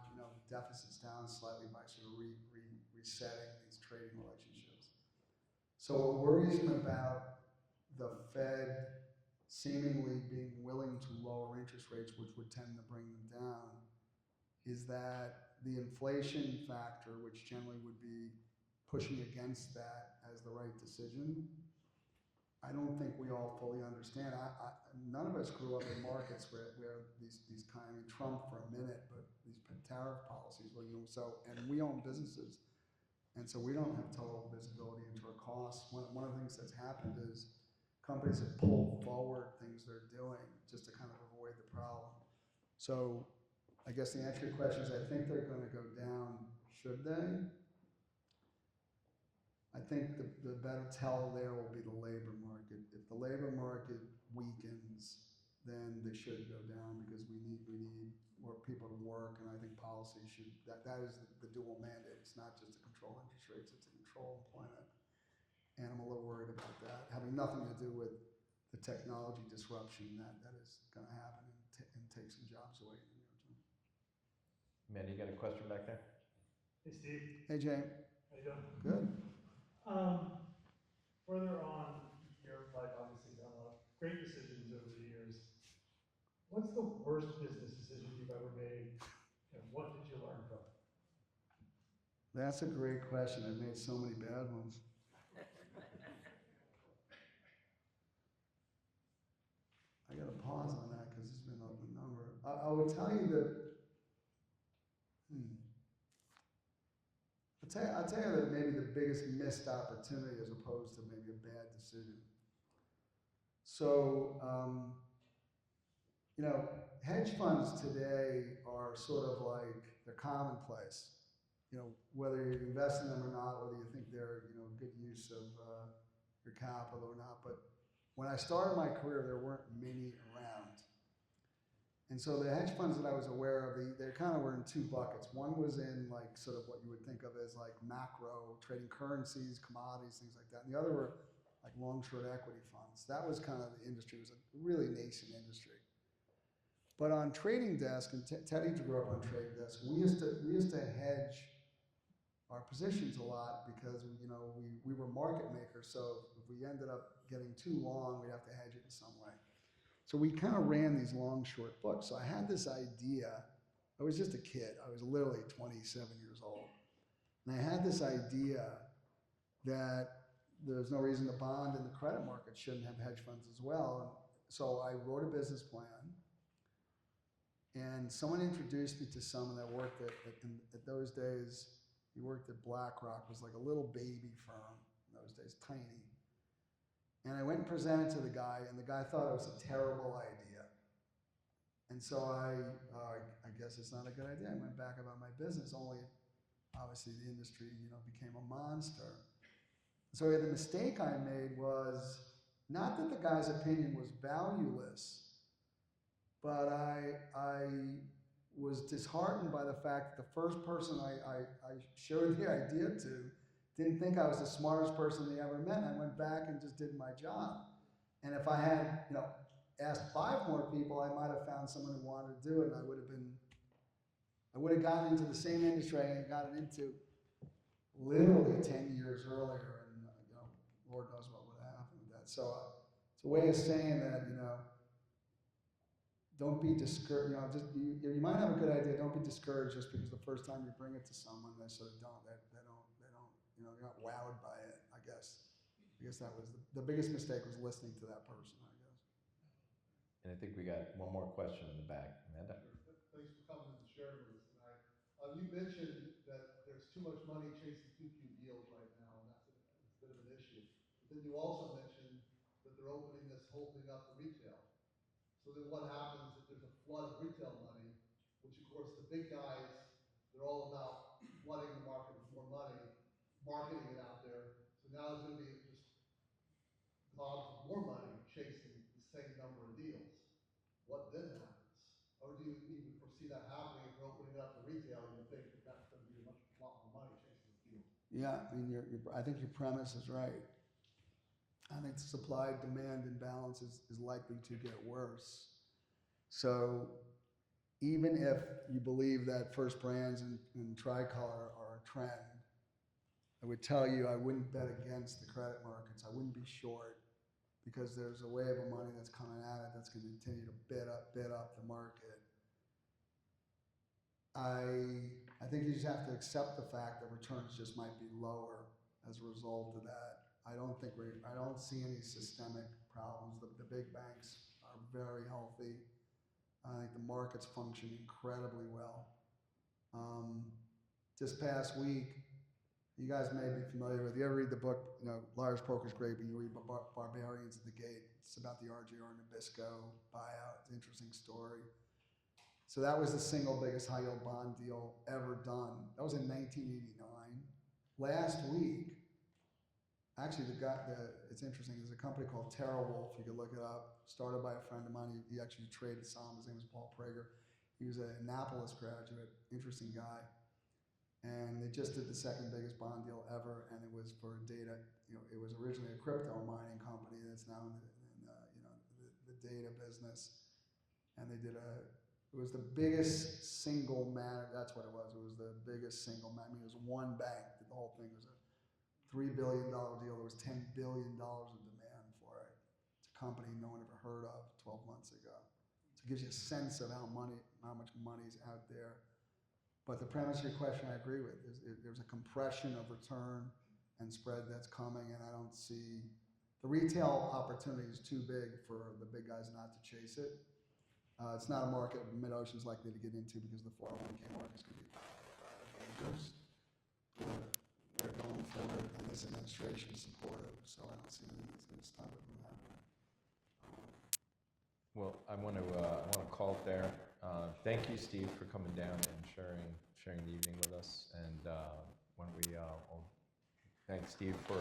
deficits down slightly by sort of resetting these trading relationships. So what worries me about the Fed seemingly being willing to lower interest rates, which would tend to bring them down, is that the inflation factor, which generally would be pushing against that as the right decision, I don't think we all fully understand. None of us grew up in markets where these kind of Trump for a minute, but these tariff policies, and we own businesses, and so we don't have total visibility into our costs. One of the things that's happened is companies have pulled forward things they're doing just to kind of avoid the problem. So I guess the answer to your question is I think they're going to go down. Should they? I think the better tell there will be the labor market. If the labor market weakens, then they should go down, because we need more people to work, and I think policy should, that is the dual mandate. It's not just to control interest rates, it's to control employment. And I'm a little worried nothing to do with the technology disruption that is going to happen and take some jobs away in the near term. Mandy, you got a question back there? Hey, Steve. Hey, Jane. How you doing? Good. Further on, your life obviously done a lot of great decisions over the years. What's the worst business decision you've ever made, and what did you learn from it? That's a great question. I've made so many bad ones. I got to pause on that because it's been a number. I will tell you that. I'll tell you that maybe the biggest missed opportunity as opposed to maybe a bad decision. So, hedge funds today are sort of like, they're commonplace. Whether you invest in them or not, whether you think they're, good use of your capital or not. But when I started my career, there weren't many around. And so the hedge funds that I was aware of, they kind of were in two buckets. One was in like sort of what you would think of as like macro, trading currencies, commodities, things like that. And the other were like long short equity funds. That was kind of the industry. It was a really nascent industry. But on trading desk, and Teddy grew up on trading desk, we used to hedge our positions a lot because we were market makers. So if we ended up getting too long, we'd have to hedge it in some way. So we kind of ran these long, short books. So I had this idea. I was just a kid. I was literally 27 years old. And I had this idea that there's no reason the bond and the credit market shouldn't have hedge funds as well. And so I wrote a business plan. And someone introduced me to someone that worked at those days, he worked at BlackRock. It was like a little baby firm in those days, tiny. And I went and presented to the guy, and the guy thought it was a terrible idea. And so I guess it's not a good idea. I went back about my business, only obviously the industry, became a monster. So the mistake I made was not that the guy's opinion was valueless, but I was disheartened by the fact that the first person I showed the idea to didn't think I was the smartest person they ever met. And I went back and just did my job. And if I had, asked 5 more people, I might have found someone who wanted to do it, and I would have gotten into the same industry I had gotten into literally 10 years earlier, and Lord knows what would have happened with that. So it's a way of saying that, don't be discouraged. You might have a good idea. Don't be discouraged just because the first time you bring it to someone, they sort of don't. You're not wowed by it. I guess that was the biggest mistake was listening to that person. I guess. And I think we got one more question in the back, Amanda. Sure. Thanks for coming and sharing with us tonight. You mentioned that there's too much money chasing 2Q deals right now, and that's a bit of an issue. But then you also mentioned that they're opening this whole thing up to retail. So then what happens if there's a flood of retail money, which of course the big guys, they're all about flooding the market with more money, marketing it out there. So now there's going to be just gobs of more money chasing the same number of deals. What then happens? Or do you even foresee that happening if they're opening it up to retail? You think that that's going to be a lot more money chasing those deals? Yeah, I mean, I think your premise is right. I think the supply-demand imbalance is likely to get worse. So even if you believe that First Brands and Tricolor are a trend, I would tell you I wouldn't bet against the credit markets. I wouldn't be short because there's a wave of money that's coming at it that's going to continue to bid up the market. I think you just have to accept the fact that returns just might be lower as a result of that. I don't see any systemic problems. The big banks are very healthy. I think the markets function incredibly well. This past week, you guys may be familiar with, you ever read the book, Liar's Poker's great, but you read Barbarians at the Gate. It's about the RJR Nabisco buyout. It's an interesting story. So that was the single biggest high yield bond deal ever done. That was in 1989. Last week, actually it's interesting, there's a company called TerraWolf, you can look it up, started by a friend of mine. He actually traded some, his name was Paul Prager. He was an Annapolis graduate, interesting guy. And they just did the second biggest bond deal ever, and it was for data. It was originally a crypto mining company that's now in the data business. And they did it was the biggest single matter. That's what it was. It was the biggest single matter. I mean, it was one bank. The whole thing was a $3 billion deal. There was $10 billion of demand for it. It's a company no one ever heard of 12 months ago. So it gives you a sense of how much money's out there. But the premise of your question, I agree with. There's a compression of return and spread that's coming, and I don't see the retail opportunity is too big for the big guys not to chase it. It's not a market MidOcean's likely to get into because the 401k market's going to be dangerous. They're going forward, and this administration is supportive, so I don't see anything that's going to stop it from happening. Well, I want to call it there. Thank you, Steve, for coming down and sharing the evening with us. And why don't we thank Steve for